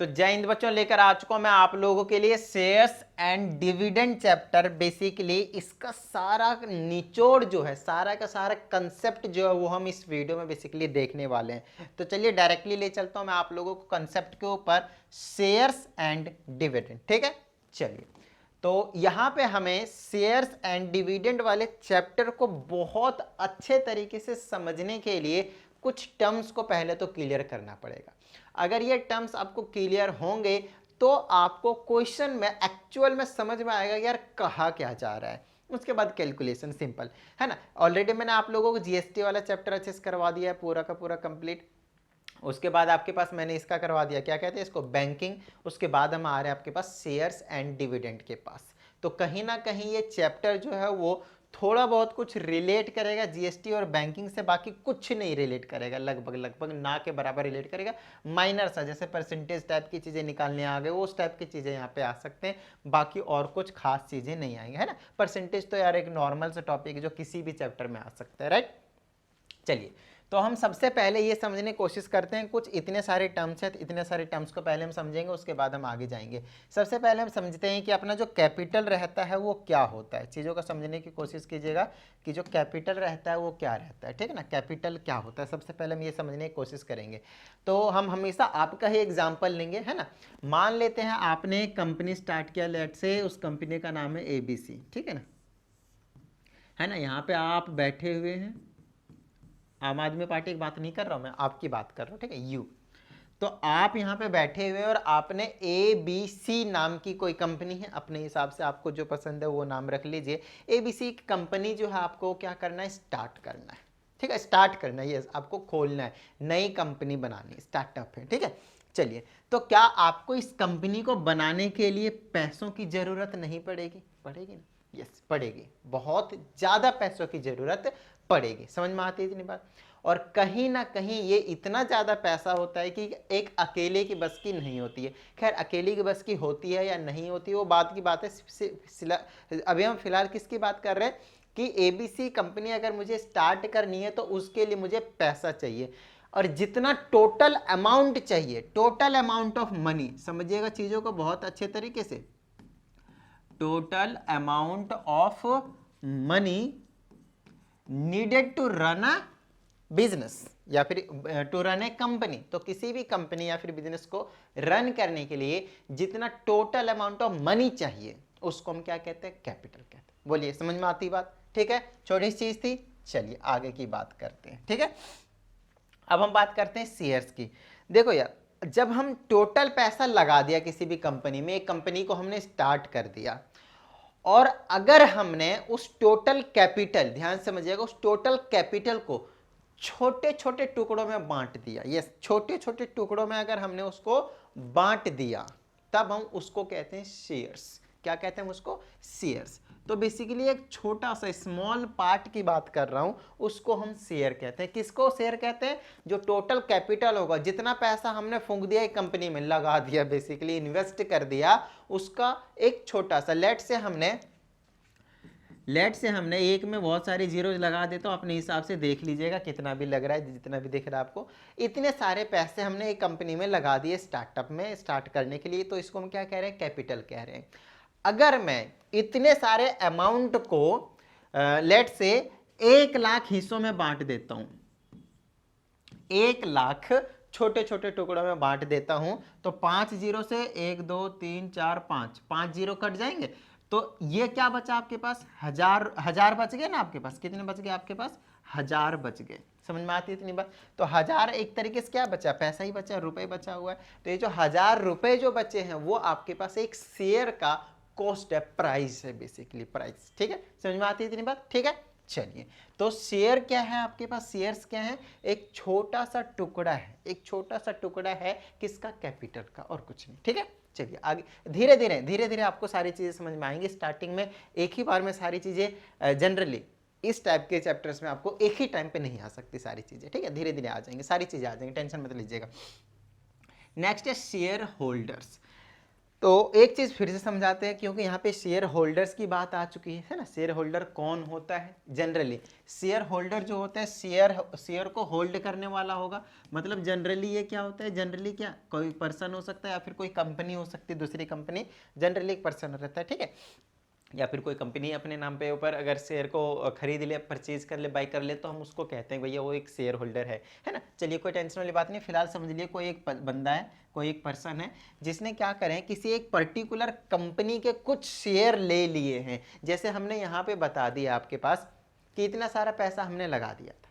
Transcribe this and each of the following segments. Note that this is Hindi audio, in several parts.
तो जय हिंद बच्चों, लेकर आ चुका हूं मैं आप लोगों के लिए shares and dividend chapter. Basically इसका सारा निचोड़ जो है, सारा का सारा कंसेप्ट जो है वो हम इस वीडियो में बेसिकली देखने वाले हैं। तो चलिए डायरेक्टली ले चलता हूं मैं आप लोगों को कंसेप्ट के ऊपर, शेयर्स एंड डिविडेंड। ठीक है, चलिए। तो यहाँ पे हमें शेयर्स एंड डिविडेंड वाले चैप्टर को बहुत अच्छे तरीके से समझने के लिए कुछ टर्म्स को पहले तो क्लियर करना पड़ेगा। अगर ये टर्म्स आपको क्लियर होंगे तो आपको क्वेश्चन में एक्चुअल में समझ में आएगा यार कहा क्या जा रहा है। उसके बाद कैलकुलेशन सिंपल है ना। ऑलरेडी मैंने आप लोगों को जीएसटी वाला चैप्टर अच्छे से करवा दिया है, पूरा का पूरा कंप्लीट। उसके बाद आपके पास मैंने इसका करवा दिया, क्या कहते हैं इसको, बैंकिंग। उसके बाद हम आ रहे हैं आपके पास शेयर्स एंड डिविडेंड के पास। तो कहीं ना कहीं ये चैप्टर जो है वो थोड़ा बहुत कुछ रिलेट करेगा जीएसटी और बैंकिंग से, बाकी कुछ नहीं रिलेट करेगा, लगभग लगभग ना के बराबर रिलेट करेगा। माइनर सा, जैसे परसेंटेज टाइप की चीज़ें निकालने आ गए, उस टाइप की चीज़ें यहाँ पे आ सकते हैं, बाकी और कुछ खास चीज़ें नहीं आएंगी, है ना। परसेंटेज तो यार एक नॉर्मल सा टॉपिक है जो किसी भी चैप्टर में आ सकता है, राइट। चलिए, तो हम सबसे पहले ये समझने की कोशिश करते हैं, कुछ इतने सारे टर्म्स हैं, इतने सारे टर्म्स को पहले हम समझेंगे, उसके बाद हम आगे जाएंगे। सबसे पहले हम समझते हैं कि अपना जो कैपिटल रहता है वो क्या होता है। चीज़ों को समझने की कोशिश कीजिएगा कि जो कैपिटल रहता है वो क्या रहता है, ठीक है ना। कैपिटल क्या होता है, सबसे पहले हम ये समझने की कोशिश करेंगे। तो हम हमेशा आपका ही एग्जाम्पल लेंगे, है ना। मान लेते हैं आपने एक कंपनी स्टार्ट किया, लेट से उस कंपनी का नाम है ABC, ठीक है ना। यहाँ पे आप बैठे हुए हैं, आम आदमी पार्टी की बात नहीं कर रहा हूं मैं, आपकी बात कर रहा हूं, ठीक है, यू। तो आप यहाँ पे बैठे हुए और आपने ABC नाम की कोई कंपनी है, अपने हिसाब से आपको जो पसंद है वो नाम रख लीजिए। ABC की कंपनी जो है आपको क्या करना है, स्टार्ट करना है, ठीक है। स्टार्ट करना है, यस, आपको खोलना है, नई कंपनी बनानी, स्टार्टअप है, ठीक है। चलिए, तो क्या आपको इस कंपनी को बनाने के लिए पैसों की जरूरत नहीं पड़ेगी? पड़ेगी ना, यस पड़ेगी, बहुत ज़्यादा पैसों की जरूरत पड़ेगी। समझ में आती है इतनी बात। और कहीं ना कहीं ये इतना ज़्यादा पैसा होता है कि एक अकेले की बस की नहीं होती है। खैर अकेले की बस की होती है या नहीं होती है वो बात की बात है। अभी हम फिलहाल किसकी बात कर रहे हैं कि ABC कंपनी अगर मुझे स्टार्ट करनी है तो उसके लिए मुझे पैसा चाहिए, और जितना टोटल अमाउंट चाहिए, टोटल अमाउंट ऑफ मनी, समझिएगा चीज़ों को बहुत अच्छे तरीके से, total amount of money needed to run a business या फिर टू रन ए कंपनी। तो किसी भी कंपनी या फिर बिजनेस को रन करने के लिए जितना टोटल अमाउंट ऑफ मनी चाहिए उसको हम क्या कहते हैं, कैपिटल कहते हैं। बोलिए, समझ में आती बात, ठीक है। छोटी चीज थी, चलिए आगे की बात करते हैं, ठीक है। अब हम बात करते हैं शेयर्स की। देखो यार, जब हम टोटल पैसा लगा दिया किसी भी कंपनी में, एक कंपनी को हमने स्टार्ट कर दिया, और अगर हमने उस टोटल कैपिटल, ध्यान समझिएगा, उस टोटल कैपिटल को छोटे छोटे टुकड़ों में बांट दिया, यस, छोटे छोटे टुकड़ों में अगर हमने उसको बांट दिया, तब हम उसको कहते हैं शेयर्स। क्या कहते हैं उसको, शेयर्स। तो बेसिकली एक छोटा सा स्मॉल पार्ट की बात कर रहा हूं, उसको हम शेयर कहते हैं। किसको शेयर कहते हैं, जो टोटल कैपिटल होगा, जितना पैसा हमने फूंक दिया एक कंपनी में, लगा दिया, बेसिकली इन्वेस्ट कर दिया, उसका एक छोटा सा, लेट से हमने एक में बहुत सारे जीरो लगा देता हूं, अपने हिसाब से देख लीजिएगा कितना भी लग रहा है, जितना भी दिख रहा है आपको, इतने सारे पैसे हमने एक कंपनी में लगा दिए स्टार्टअप में, स्टार्ट करने के लिए, तो इसको हम क्या कह रहे हैं, कैपिटल कह रहे हैं। अगर मैं इतने सारे अमाउंट को लेट से 1,00,000 हिस्सों में बांट देता हूं, 1,00,000 छोटे छोटे टुकड़ों में बांट देता हूं, तो 5 जीरो से 1 2 3 4 5 जीरो कट जाएंगे, तो ये क्या बचा आपके पास, हजार बच गए ना आपके पास। कितने बच गए आपके पास, 1000 बच गए। समझ में आती है इतनी बात। तो 1000 एक तरीके से क्या बचा, पैसा ही बचा, रुपए बचा हुआ है। तो ये जो 1000 रुपए जो बचे हैं वो आपके पास एक शेयर का कॉस्ट है, प्राइस है, बेसिकली प्राइस, ठीक है। समझ में आती है इतनी बात, ठीक है। चलिए, तो शेयर क्या है आपके पास, शेयर्स क्या है, एक छोटा सा टुकड़ा है, एक छोटा सा टुकड़ा है किसका, कैपिटल का, और कुछ नहीं, ठीक है। चलिए आगे, धीरे धीरे आपको सारी चीजें समझ में आएंगी। स्टार्टिंग में एक ही बार में सारी चीजें जनरली इस टाइप के चैप्टर्स में आपको एक ही टाइम पे नहीं आ सकती सारी चीजें, ठीक है। धीरे धीरे आ जाएंगे, सारी चीजें आ जाएंगी, टेंशन मत लीजिएगा। नेक्स्ट है शेयर होल्डर्स। तो एक चीज फिर से समझाते हैं, क्योंकि यहाँ पे शेयर होल्डर्स की बात आ चुकी है ना। शेयर होल्डर कौन होता है? जनरली शेयर होल्डर जो होता है शेयर को होल्ड करने वाला होगा। मतलब जनरली ये क्या होता है? जनरली क्या, कोई पर्सन हो सकता है या फिर कोई कंपनी हो सकती है, दूसरी कंपनी। जनरली एक पर्सन रहता है, ठीक है, या फिर कोई कंपनी अपने नाम पे ऊपर अगर शेयर को खरीद ले, परचेज कर ले, बाई कर ले, तो हम उसको कहते हैं भैया वो एक शेयर होल्डर है ना। चलिए कोई टेंशन वाली बात नहीं। फिलहाल समझ लिए कोई एक बंदा है, कोई एक पर्सन है जिसने क्या करें, किसी एक पर्टिकुलर कंपनी के कुछ शेयर ले लिए हैं। जैसे हमने यहाँ पे बता दिया आपके पास कि इतना सारा पैसा हमने लगा दिया था,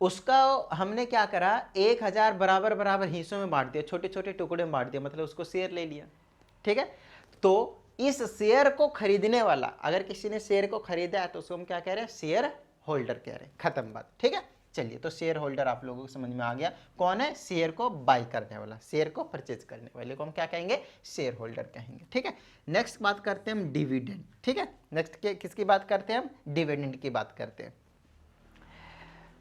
उसका हमने क्या करा, 1000 बराबर बराबर हिस्सों में बांट दिया, छोटे छोटे टुकड़े में बांट दिया, मतलब उसको शेयर ले लिया, ठीक है। तो इस शेयर को खरीदने वाला, अगर किसी ने शेयर को खरीदा है तो उसको हम क्या कह रहे हैं? शेयर होल्डर कह रहे हैं। खत्म बात, ठीक है। चलिए, तो शेयर होल्डर आप लोगों को समझ में आ गया कौन है? शेयर को बाई करने वाला, शेयर को परचेज करने वाले को हम क्या कहेंगे? शेयर होल्डर कहेंगे, ठीक है। नेक्स्ट बात करते हैं हम डिविडेंड, ठीक है। नेक्स्ट किसकी बात करते हैं हम? डिविडेंड की बात करते हैं।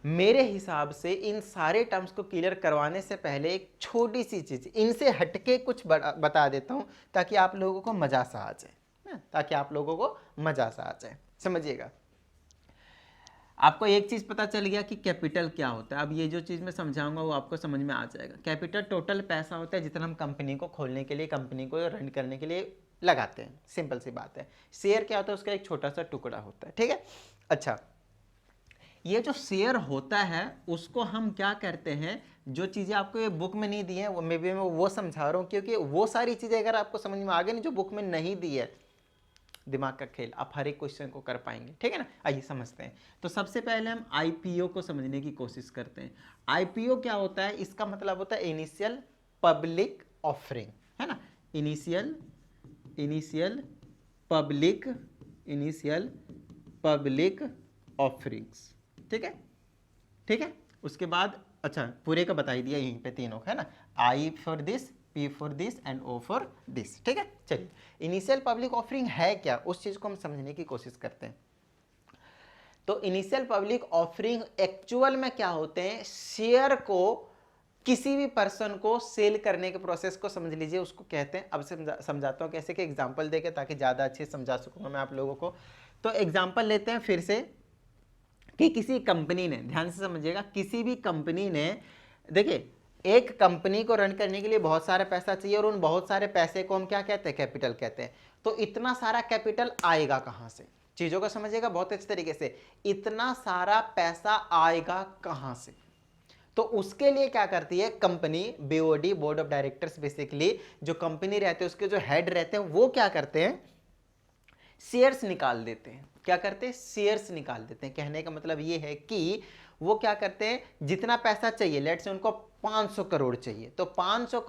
मेरे हिसाब से इन सारे टर्म्स को क्लियर करवाने से पहले एक छोटी सी चीज इनसे हटके कुछ बता देता हूं, ताकि आप लोगों को मजा सा आ जाए, ताकि आप लोगों को मजा सा आ जाए। समझिएगा, आपको एक चीज पता चल गया कि कैपिटल क्या होता है। अब ये जो चीज मैं समझाऊंगा वो आपको समझ में आ जाएगा। कैपिटल टोटल पैसा होता है जितना हम कंपनी को खोलने के लिए, कंपनी को रन करने के लिए लगाते हैं। सिंपल सी बात है। शेयर क्या होता है? उसका एक छोटा सा टुकड़ा होता है, ठीक है। अच्छा, ये जो शेयर होता है उसको हम क्या करते हैं, जो चीज़ें आपको ये बुक में नहीं दी है, वो मे बी मैं वो समझा रहा हूँ, क्योंकि वो सारी चीज़ें अगर आपको समझ में आ गई नहीं जो बुक में नहीं दी है, दिमाग का खेल, आप हर एक क्वेश्चन को कर पाएंगे, ठीक है ना। आइए समझते हैं। तो सबसे पहले हम आईपीओ को समझने की कोशिश करते हैं। आईपीओ क्या होता है? इसका मतलब होता है इनिशियल पब्लिक ऑफरिंग, है ना। इनिशियल पब्लिक ऑफरिंग्स, ठीक है, ठीक है। उसके बाद अच्छा, पूरे का बता ही दिया यहीं पे तीनों, है ना। I for this, P for this and O for this, ठीक है। चलिए, इनिशियल पब्लिक ऑफरिंग है क्या, उस चीज को हम समझने की कोशिश करते हैं। तो इनिशियल पब्लिक ऑफरिंग एक्चुअल में क्या होते हैं? शेयर को किसी भी पर्सन को सेल करने के प्रोसेस को समझ लीजिए, उसको कहते हैं। अब समझाता हूं कैसे, कि एग्जांपल देके, ताकि ज्यादा अच्छे समझा सकूंगा मैं आप लोगों को। तो एग्जांपल लेते हैं फिर से, कि किसी कंपनी ने, ध्यान से समझिएगा, किसी भी कंपनी ने, देखिए, एक कंपनी को रन करने के लिए बहुत सारा पैसा चाहिए, और उन बहुत सारे पैसे को हम क्या कहते हैं? कैपिटल कहते हैं। तो इतना सारा कैपिटल आएगा कहां से? चीजों को समझिएगा बहुत अच्छे तरीके से। इतना सारा पैसा आएगा कहां से? तो उसके लिए क्या करती है company? BOD, board of directors, basically जो कंपनी रहते हैं उसके जो हेड रहते हैं, वो क्या करते हैं? शेयर्स निकाल देते हैं। क्या करते हैं? शेयर्स निकाल देते हैं। कहने का मतलब ये है कि वो क्या करते हैं, जितना पैसा चाहिए, लेट से उनको 500 करोड़ चाहिए, तो 500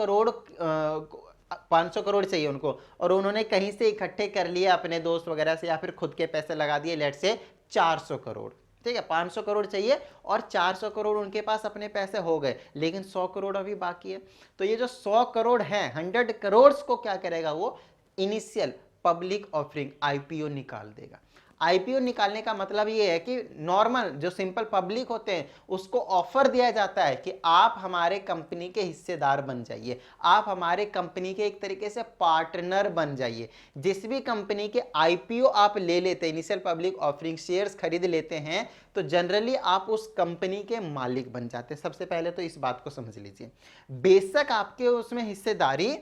करोड़ चाहिए उनको, और उन्होंने कहीं से इकट्ठे कर लिए अपने दोस्त वगैरह से, या फिर खुद के पैसे लगा दिए, लेट से 400 करोड़, ठीक है। 500 करोड़ चाहिए और 400 करोड़ उनके पास अपने पैसे हो गए, लेकिन 100 करोड़ अभी बाकी है। तो ये जो 100 करोड़ है, 100 करोड़ को क्या करेगा वो? इनिशियल पब्लिक ऑफरिंग, आईपीओ निकाल देगा। आईपीओ निकालने का मतलब ये है कि नॉर्मल जो सिंपल पब्लिक होते हैं उसको ऑफर दिया जाता है कि आप हमारे कंपनी के हिस्सेदार बन जाइए, आप हमारे कंपनी के एक तरीके से पार्टनर बन जाइए। जिस भी कंपनी के आईपीओ आप ले लेते हैं, इनिशियल पब्लिक ऑफरिंग, शेयर्स खरीद लेते हैं, तो जनरली आप उस कंपनी के मालिक बन जाते हैं। सबसे पहले तो इस बात को समझ लीजिए। बेशक आपके उसमें हिस्सेदारी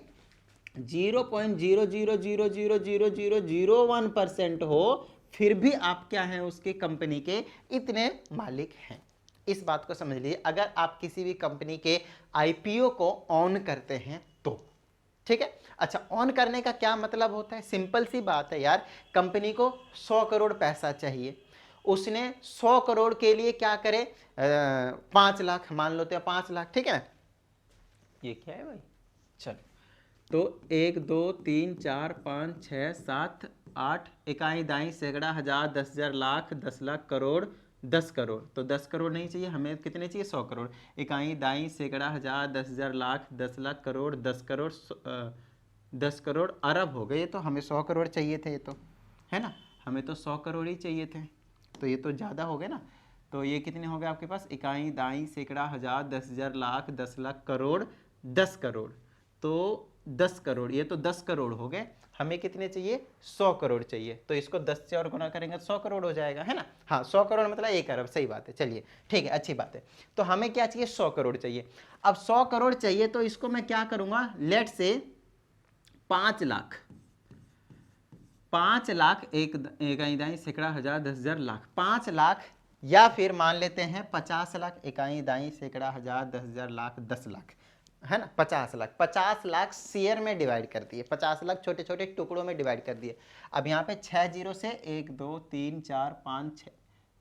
0.00000001% हो, फिर भी आप क्या हैं? उसके कंपनी के इतने मालिक हैं। इस बात को समझ लीजिए, अगर आप किसी भी कंपनी के आईपीओ को ऑन करते हैं तो, ठीक है। अच्छा, ऑन करने का क्या मतलब होता है? सिंपल सी बात है यार, कंपनी को 100 करोड़ पैसा चाहिए, उसने 100 करोड़ के लिए क्या करे, 5 लाख मान लो, तो 5 लाख, ठीक है। ये क्या है भाई? चलो, तो 1 2 3 4 5 6 7 8, इकाई दाई सैकड़ा हजार 10,000 लाख 10 लाख करोड़ 10 करोड़। तो 10 करोड़ नहीं चाहिए हमें, कितने चाहिए? 100 करोड़। इकाई दाई सैकड़ा हजार 10,000 लाख 10 लाख करोड़ 10 करोड़ 10 करोड़ अरब हो गए। तो हमें 100 करोड़ चाहिए थे, ये तो है ना, हमें तो 100 करोड़ ही चाहिए थे, तो ये तो ज़्यादा हो गए ना। तो ये कितने हो गए आपके पास? इकाई दाई सैकड़ा हजार 10,000 लाख 10 लाख करोड़ 10 करोड़। तो 10 करोड़, ये तो 10 करोड़ हो गए, हमें कितने चाहिए 100 करोड़ चाहिए, तो इसको 10 से और गुना करेंगे तो 100 करोड़ हो जाएगा, है ना। हाँ 100 करोड़ मतलब 1 अरब, सही बात है, चलिए ठीक है, अच्छी बात है। तो हमें क्या चाहिए 100 करोड़ चाहिए। अब 100 करोड़ चाहिए तो इसको मैं क्या करूंगा, लेट से 5 लाख, 5 लाख, एक इकाई दाई सैकड़ा हजार 10,000 लाख, 5 लाख, या फिर मान लेते हैं 50 लाख, इकाई दाई सैकड़ा हजार 10,000 लाख, 10 लाख, है ना। 50 लाख, 50 लाख शेयर में डिवाइड कर दिए, 50 लाख छोटे छोटे टुकड़ों में डिवाइड कर दिए। अब यहाँ पे 6 जीरो से 1 2 3 4 5 6,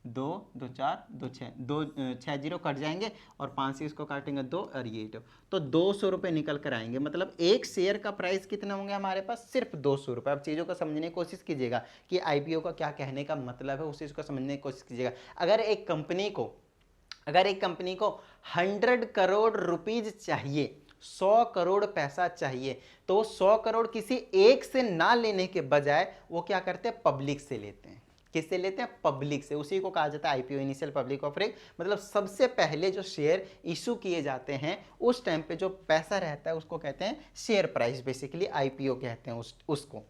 2 2 4 2 6, 2 6 जीरो कट जाएंगे और 5 से इसको काटेंगे 2 और ये 2, तो 200 रुपये निकल कर आएंगे। मतलब एक शेयर का प्राइस कितना होंगे हमारे पास, सिर्फ 200 रुपये। अब चीज़ों को समझने की कोशिश कीजिएगा कि आईपीओ का क्या कहने का मतलब है, उस चीज़ को समझने की कोशिश कीजिएगा। अगर एक कंपनी को 100 करोड़ रुपीज चाहिए, 100 करोड़ पैसा चाहिए, तो 100 करोड़ किसी एक से ना लेने के बजाय वो क्या करते हैं, पब्लिक से लेते हैं। किससे लेते हैं, पब्लिक से। उसी को कहा जाता है आईपीओ, इनिशियल पब्लिक ऑफरिंग। मतलब सबसे पहले जो शेयर इशू किए जाते हैं उस टाइम पे जो पैसा रहता है उसको कहते हैं शेयर प्राइस, बेसिकली आईपीओ कहते हैं उसको।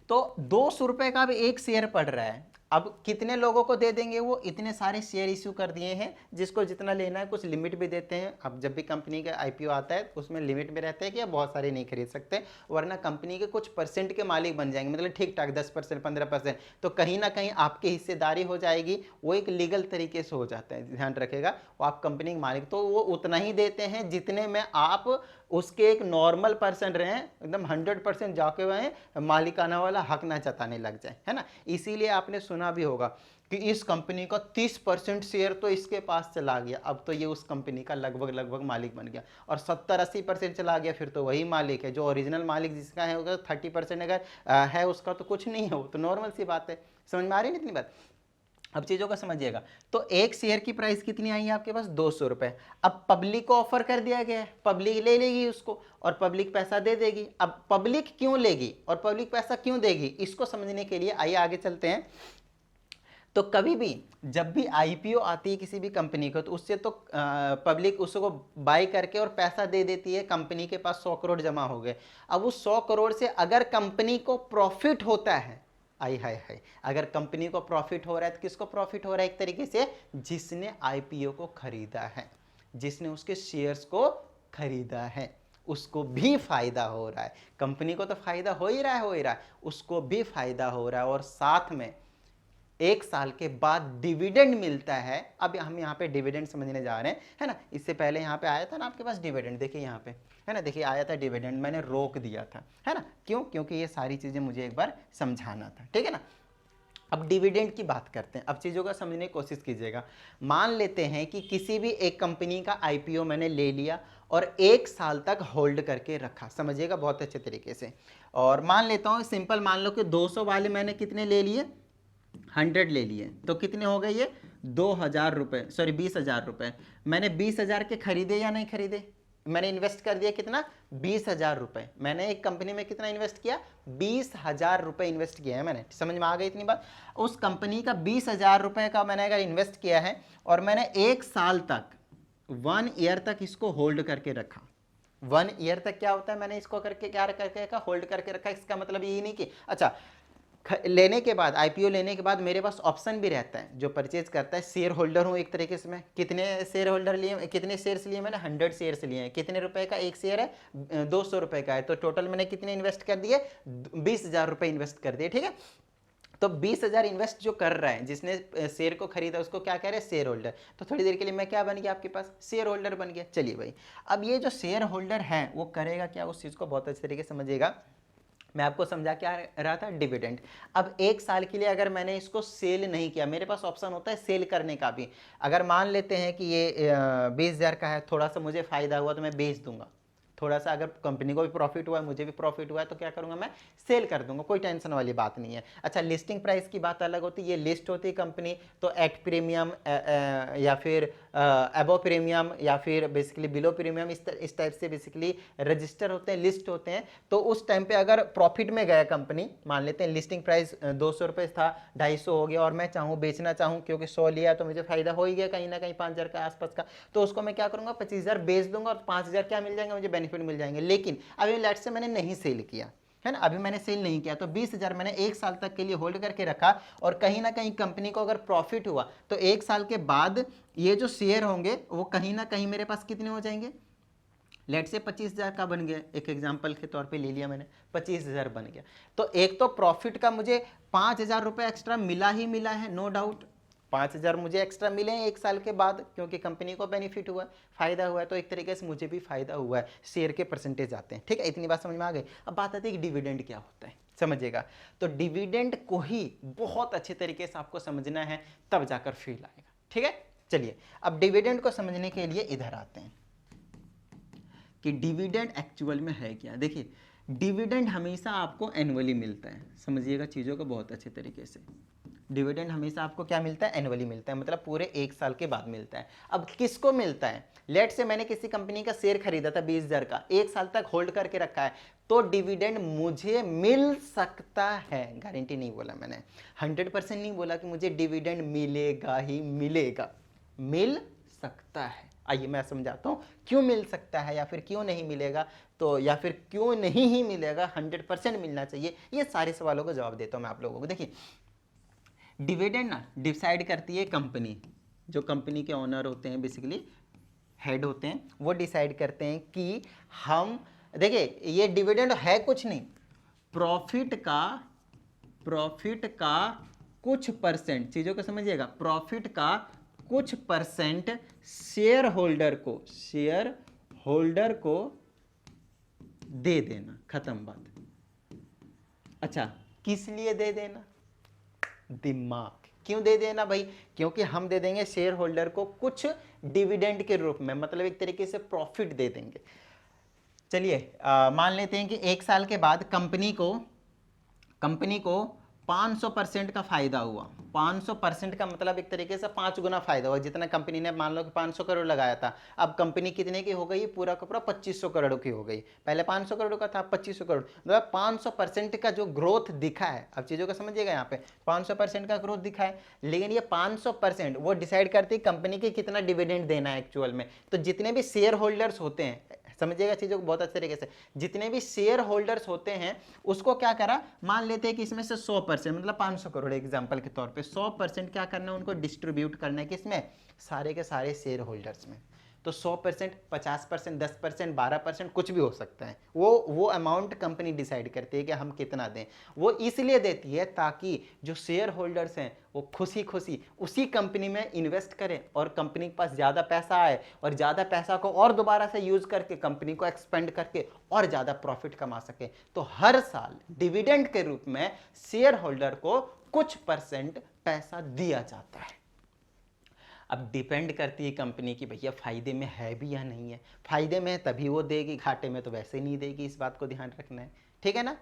तो 200 रुपए का भी एक शेयर पड़ रहा है, अब कितने लोगों को दे देंगे, वो इतने सारे शेयर इश्यू कर दिए हैं, जिसको जितना लेना है, कुछ लिमिट भी देते हैं। अब जब भी कंपनी का आईपीओ आता है उसमें लिमिट भी रहता है कि आप बहुत सारे नहीं खरीद सकते, वरना कंपनी के कुछ परसेंट के मालिक बन जाएंगे, मतलब ठीक ठाक 10% 15%, तो कहीं ना कहीं आपकी हिस्सेदारी हो जाएगी। वो एक लीगल तरीके से हो जाता है, ध्यान रखेगा। वो आप कंपनी के मालिक, तो वो उतना ही देते हैं जितने में आप उसके एक नॉर्मल पर्सन रहे, एकदम 100% जाके वह मालिकाना वाला हक ना जताने लग जाए, है ना। इसीलिए आपने सुना भी होगा कि इस कंपनी का 30% शेयर तो इसके पास चला गया, अब तो ये उस कंपनी का लगभग मालिक बन गया। और 70-80% चला गया, फिर तो वही मालिक है, जो ओरिजिनल मालिक जिसका है होगा 30% अगर है उसका, तो कुछ नहीं है, वो तो नॉर्मल सी बात है। समझ में आ रही है इतनी बात। अब चीज़ों का समझिएगा, तो एक शेयर की प्राइस कितनी आई है आपके पास, 200 रुपये। अब पब्लिक को ऑफर कर दिया गया है, पब्लिक ले लेगी उसको और पब्लिक पैसा दे देगी। अब पब्लिक क्यों लेगी और पब्लिक पैसा क्यों देगी, इसको समझने के लिए आइए आगे चलते हैं। तो कभी भी जब भी आईपीओ आती है किसी भी कंपनी को, तो उससे तो पब्लिक उसको बाय करके और पैसा दे देती है, कंपनी के पास 100 करोड़ जमा हो गए। अब उस 100 करोड़ से अगर कंपनी को प्रॉफिट होता है, आई हाय हाय, अगर कंपनी को प्रॉफिट हो रहा है तो किसको प्रॉफिट हो रहा है, एक तरीके से जिसने आईपीओ को खरीदा है, जिसने उसके शेयर्स को खरीदा है, उसको भी फायदा हो रहा है। कंपनी को तो फायदा हो ही रहा है, उसको भी फायदा हो रहा है, और साथ में 1 साल के बाद डिविडेंड मिलता है। अब हम यहाँ पे डिविडेंड समझने जा रहे हैं, है ना। इससे पहले यहाँ पे आया था ना आपके पास डिविडेंड, देखिए यहाँ पे, है ना, देखिए आया था डिविडेंड, मैंने रोक दिया था, है ना। क्यों, क्योंकि ये सारी चीज़ें मुझे एक बार समझाना था, ठीक है ना। अब डिविडेंड की बात करते हैं, अब चीज़ों का समझने की कोशिश कीजिएगा। मान लेते हैं कि किसी भी एक कंपनी का आईपीओ मैंने ले लिया और 1 साल तक होल्ड करके रखा, समझिएगा बहुत अच्छे तरीके से। और मान लेता हूँ सिंपल, मान लो कि 200 वाले मैंने कितने ले लिए, 100 ले लिए, तो कितने हो गए ये 2,000 रुपये, सॉरी 20,000 रुपये। मैंने 20,000 के खरीदे या नहीं खरीदे, मैंने इन्वेस्ट कर दिया कितना, 20,000 रुपये। मैंने एक कंपनी में कितना इन्वेस्ट किया, 20,000 रुपये इन्वेस्ट किया है मैंने, समझ में आ गई इतनी बात। उस कंपनी का 20,000 रुपये का मैंने अगर इन्वेस्ट किया है और मैंने 1 साल तक, 1 ईयर तक इसको होल्ड करके रखा, 1 ईयर तक क्या होता है, मैंने इसको करके क्या करके रखा, होल्ड करके रखा। इसका मतलब यही नहीं कि अच्छा लेने के बाद, आईपीओ लेने के बाद मेरे पास ऑप्शन भी रहता है, जो परचेज करता है, शेयर होल्डर हूँ एक तरीके से मैं। कितने शेयर होल्डर लिए, कितने शेयर्स लिए मैंने, 100 शेयर्स लिए हैं। कितने रुपए का एक शेयर है, 200 रुपए का है, तो टोटल मैंने कितने इन्वेस्ट कर दिए, 20,000 रुपये इन्वेस्ट कर दिए, ठीक है। तो 20,000 इन्वेस्ट जो कर रहा है, जिसने शेयर को खरीदा, उसको क्या कह रहे हैं, शेयर होल्डर। तो थोड़ी देर के लिए मैं क्या बन गया आपके पास, शेयर होल्डर बन गया। चलिए भाई, अब ये जो शेयर होल्डर है वो करेगा क्या, उस चीज़ को बहुत अच्छे तरीके से समझिएगा। मैं आपको समझा क्या रहा था, डिविडेंड। अब 1 साल के लिए अगर मैंने इसको सेल नहीं किया, मेरे पास ऑप्शन होता है सेल करने का भी। अगर मान लेते हैं कि ये 20,000 का है, थोड़ा सा मुझे फायदा हुआ तो मैं बेच दूंगा, थोड़ा सा अगर कंपनी को भी प्रॉफिट हुआ है, मुझे भी प्रॉफिट हुआ है, तो क्या करूंगा, मैं सेल कर दूंगा, कोई टेंशन वाली बात नहीं है। अच्छा, लिस्टिंग प्राइस की बात अलग होती है, ये लिस्ट होती है कंपनी, तो एट प्रीमियम या फिर अबव प्रीमियम या फिर बेसिकली बिलो प्रीमियम, इस टाइप से बेसिकली रजिस्टर होते हैं, लिस्ट होते हैं। तो उस टाइम पे अगर प्रॉफिट में गया कंपनी, मान लेते हैं लिस्टिंग प्राइस 200 रुपये था, 250 हो गया, और मैं चाहूँ बेचना चाहूँ, क्योंकि 100 लिया तो मुझे फायदा हो ही गया कहीं ना कहीं 5,000 का आसपास का, तो उसको मैं क्या करूँगा, 25,000 बेच दूंगा और 5,000 क्या मिल जाएंगे मुझे, बेनिफिट बेनिफिट मिल जाएंगे। लेकिन अभी लेट्स से मैंने नहीं सेल किया, है ना, अभी मैंने सेल नहीं किया, तो 20,000 मैंने 1 साल तक के लिए होल्ड करके रखा, और कहीं ना कहीं कंपनी को अगर प्रॉफिट हुआ तो 1 साल के बाद ये जो शेयर होंगे वो कहीं ना कहीं मेरे पास कितने हो जाएंगे, लेट से 25,000 का बन गया, एक एग्जांपल के तौर पे ले लिया मैंने, 25,000 बन गया। तो एक तो प्रॉफिट का मुझे 5,000 रुपये एक्स्ट्रा मिला ही मिला है, नो डाउट 5,000 मुझे एक्स्ट्रा मिले हैं 1 साल के बाद, क्योंकि कंपनी को बेनिफिट हुआ, फायदा हुआ है, तो एक तरीके से मुझे भी फायदा हुआ है, शेयर के परसेंटेज आते हैं। ठीक है, इतनी बात समझ में आ गई। अब बात आती है कि डिविडेंड क्या होता है, समझिएगा। तो डिविडेंड को ही बहुत अच्छे तरीके से आपको समझना है, तब जाकर फील आएगा। ठीक है, चलिए अब डिविडेंड को समझने के लिए इधर आते हैं कि डिविडेंड एक्चुअल में है क्या। देखिए, डिविडेंड हमेशा आपको एनुअली मिलता है, समझिएगा चीज़ों को बहुत अच्छे तरीके से। डिविडेंड हमेशा आपको क्या मिलता है, एनुअली मिलता है, मतलब पूरे 1 साल के बाद मिलता है। अब किसको मिलता है, लेट से मैंने किसी कंपनी का शेयर खरीदा था 20,000 का, 1 साल तक होल्ड करके रखा है, तो डिविडेंड मुझे मिल सकता है, गारंटी नहीं बोला मैंने, 100% नहीं बोला कि मुझे डिविडेंड मिलेगा ही मिलेगा, मिल सकता है। आइए मैं समझाता हूँ क्यों मिल सकता है या फिर क्यों नहीं मिलेगा, तो या फिर क्यों नहीं ही मिलेगा, 100% मिलना चाहिए, ये सारे सवालों का जवाब देता हूँ मैं आप लोगों को। देखिए, डिविडेंड ना डिसाइड करती है कंपनी, जो कंपनी के ओनर होते हैं, बेसिकली हेड होते हैं, वो डिसाइड करते हैं कि हम, देखिए ये डिविडेंड है कुछ नहीं, प्रॉफिट का कुछ परसेंट, चीजों को समझिएगा, प्रॉफिट का कुछ परसेंट शेयर होल्डर को दे देना, खत्म बात। अच्छा, किस लिए दे देना, दिमाग, क्यों दे देना भाई, क्योंकि हम दे देंगे शेयर होल्डर को कुछ डिविडेंड के रूप में, मतलब एक तरीके से प्रॉफिट दे देंगे। चलिए मान लेते हैं कि 1 साल के बाद कंपनी को 500% का फायदा हुआ, 500% का मतलब एक तरीके से 5 गुना फायदा हुआ, जितना कंपनी ने मान लो कि 500 करोड़ लगाया था, अब कंपनी कितने की हो गई, पूरा का पूरा 2500 करोड़ की हो गई, पहले 500 करोड़ का था, 2500 करोड़, मतलब 500% का जो ग्रोथ दिखा है। अब चीज़ों को समझिएगा, यहाँ पे 500% का ग्रोथ दिखा है, लेकिन ये 500% वो डिसाइड करती है कंपनी की कितना डिविडेंड देना है एक्चुअल में। तो जितने भी शेयर होल्डर्स होते हैं, समझिएगा चीज़ों को बहुत अच्छे तरीके से, जितने भी शेयर होल्डर्स होते हैं उसको क्या करा, मान लेते हैं कि इसमें से 100% मतलब 500 करोड़ एग्जांपल के तौर पे, 100% क्या करना है, उनको डिस्ट्रीब्यूट करना है किसमें, सारे के सारे शेयर होल्डर्स में। तो 100%, 50%, 10%, 12%, कुछ भी हो सकता है, वो अमाउंट कंपनी डिसाइड करती है कि हम कितना दें। वो इसलिए देती है ताकि जो शेयर होल्डर्स हैं वो खुशी खुशी उसी कंपनी में इन्वेस्ट करें, और कंपनी के पास ज़्यादा पैसा आए, और ज़्यादा पैसा को और दोबारा से यूज़ करके कंपनी को एक्सपेंड करके और ज़्यादा प्रॉफिट कमा सके। तो हर साल डिविडेंड के रूप में शेयर होल्डर को कुछ परसेंट पैसा दिया जाता है। अब डिपेंड करती है कंपनी की, भैया फायदे में है भी या नहीं है, फायदे में है तभी वो देगी, घाटे में तो वैसे नहीं देगी, इस बात को ध्यान रखना है। ठीक है ना,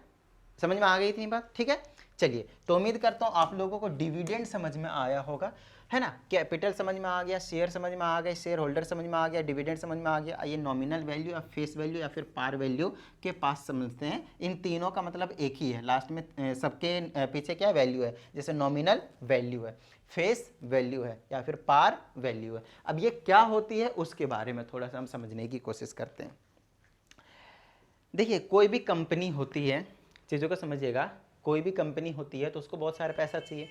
समझ में आ गई थी बात, ठीक है। चलिए, तो उम्मीद करता हूँ आप लोगों को डिविडेंड समझ में आया होगा, है ना, कैपिटल समझ में आ गया, शेयर समझ में आ गए, शेयर होल्डर समझ में आ गया, डिविडेंड समझ में आ गया। ये नॉमिनल वैल्यू या फेस वैल्यू या फिर पार वैल्यू के पास समझते हैं, इन तीनों का मतलब एक ही है, लास्ट में सबके पीछे क्या वैल्यू है, जैसे नॉमिनल वैल्यू है, फेस वैल्यू है या फिर पार वैल्यू है। अब ये क्या होती है उसके बारे में थोड़ा सा हम समझने की कोशिश करते हैं। देखिए, कोई भी कंपनी होती है, चीज़ों को समझिएगा, कोई भी कंपनी होती है तो उसको बहुत सारा पैसा चाहिए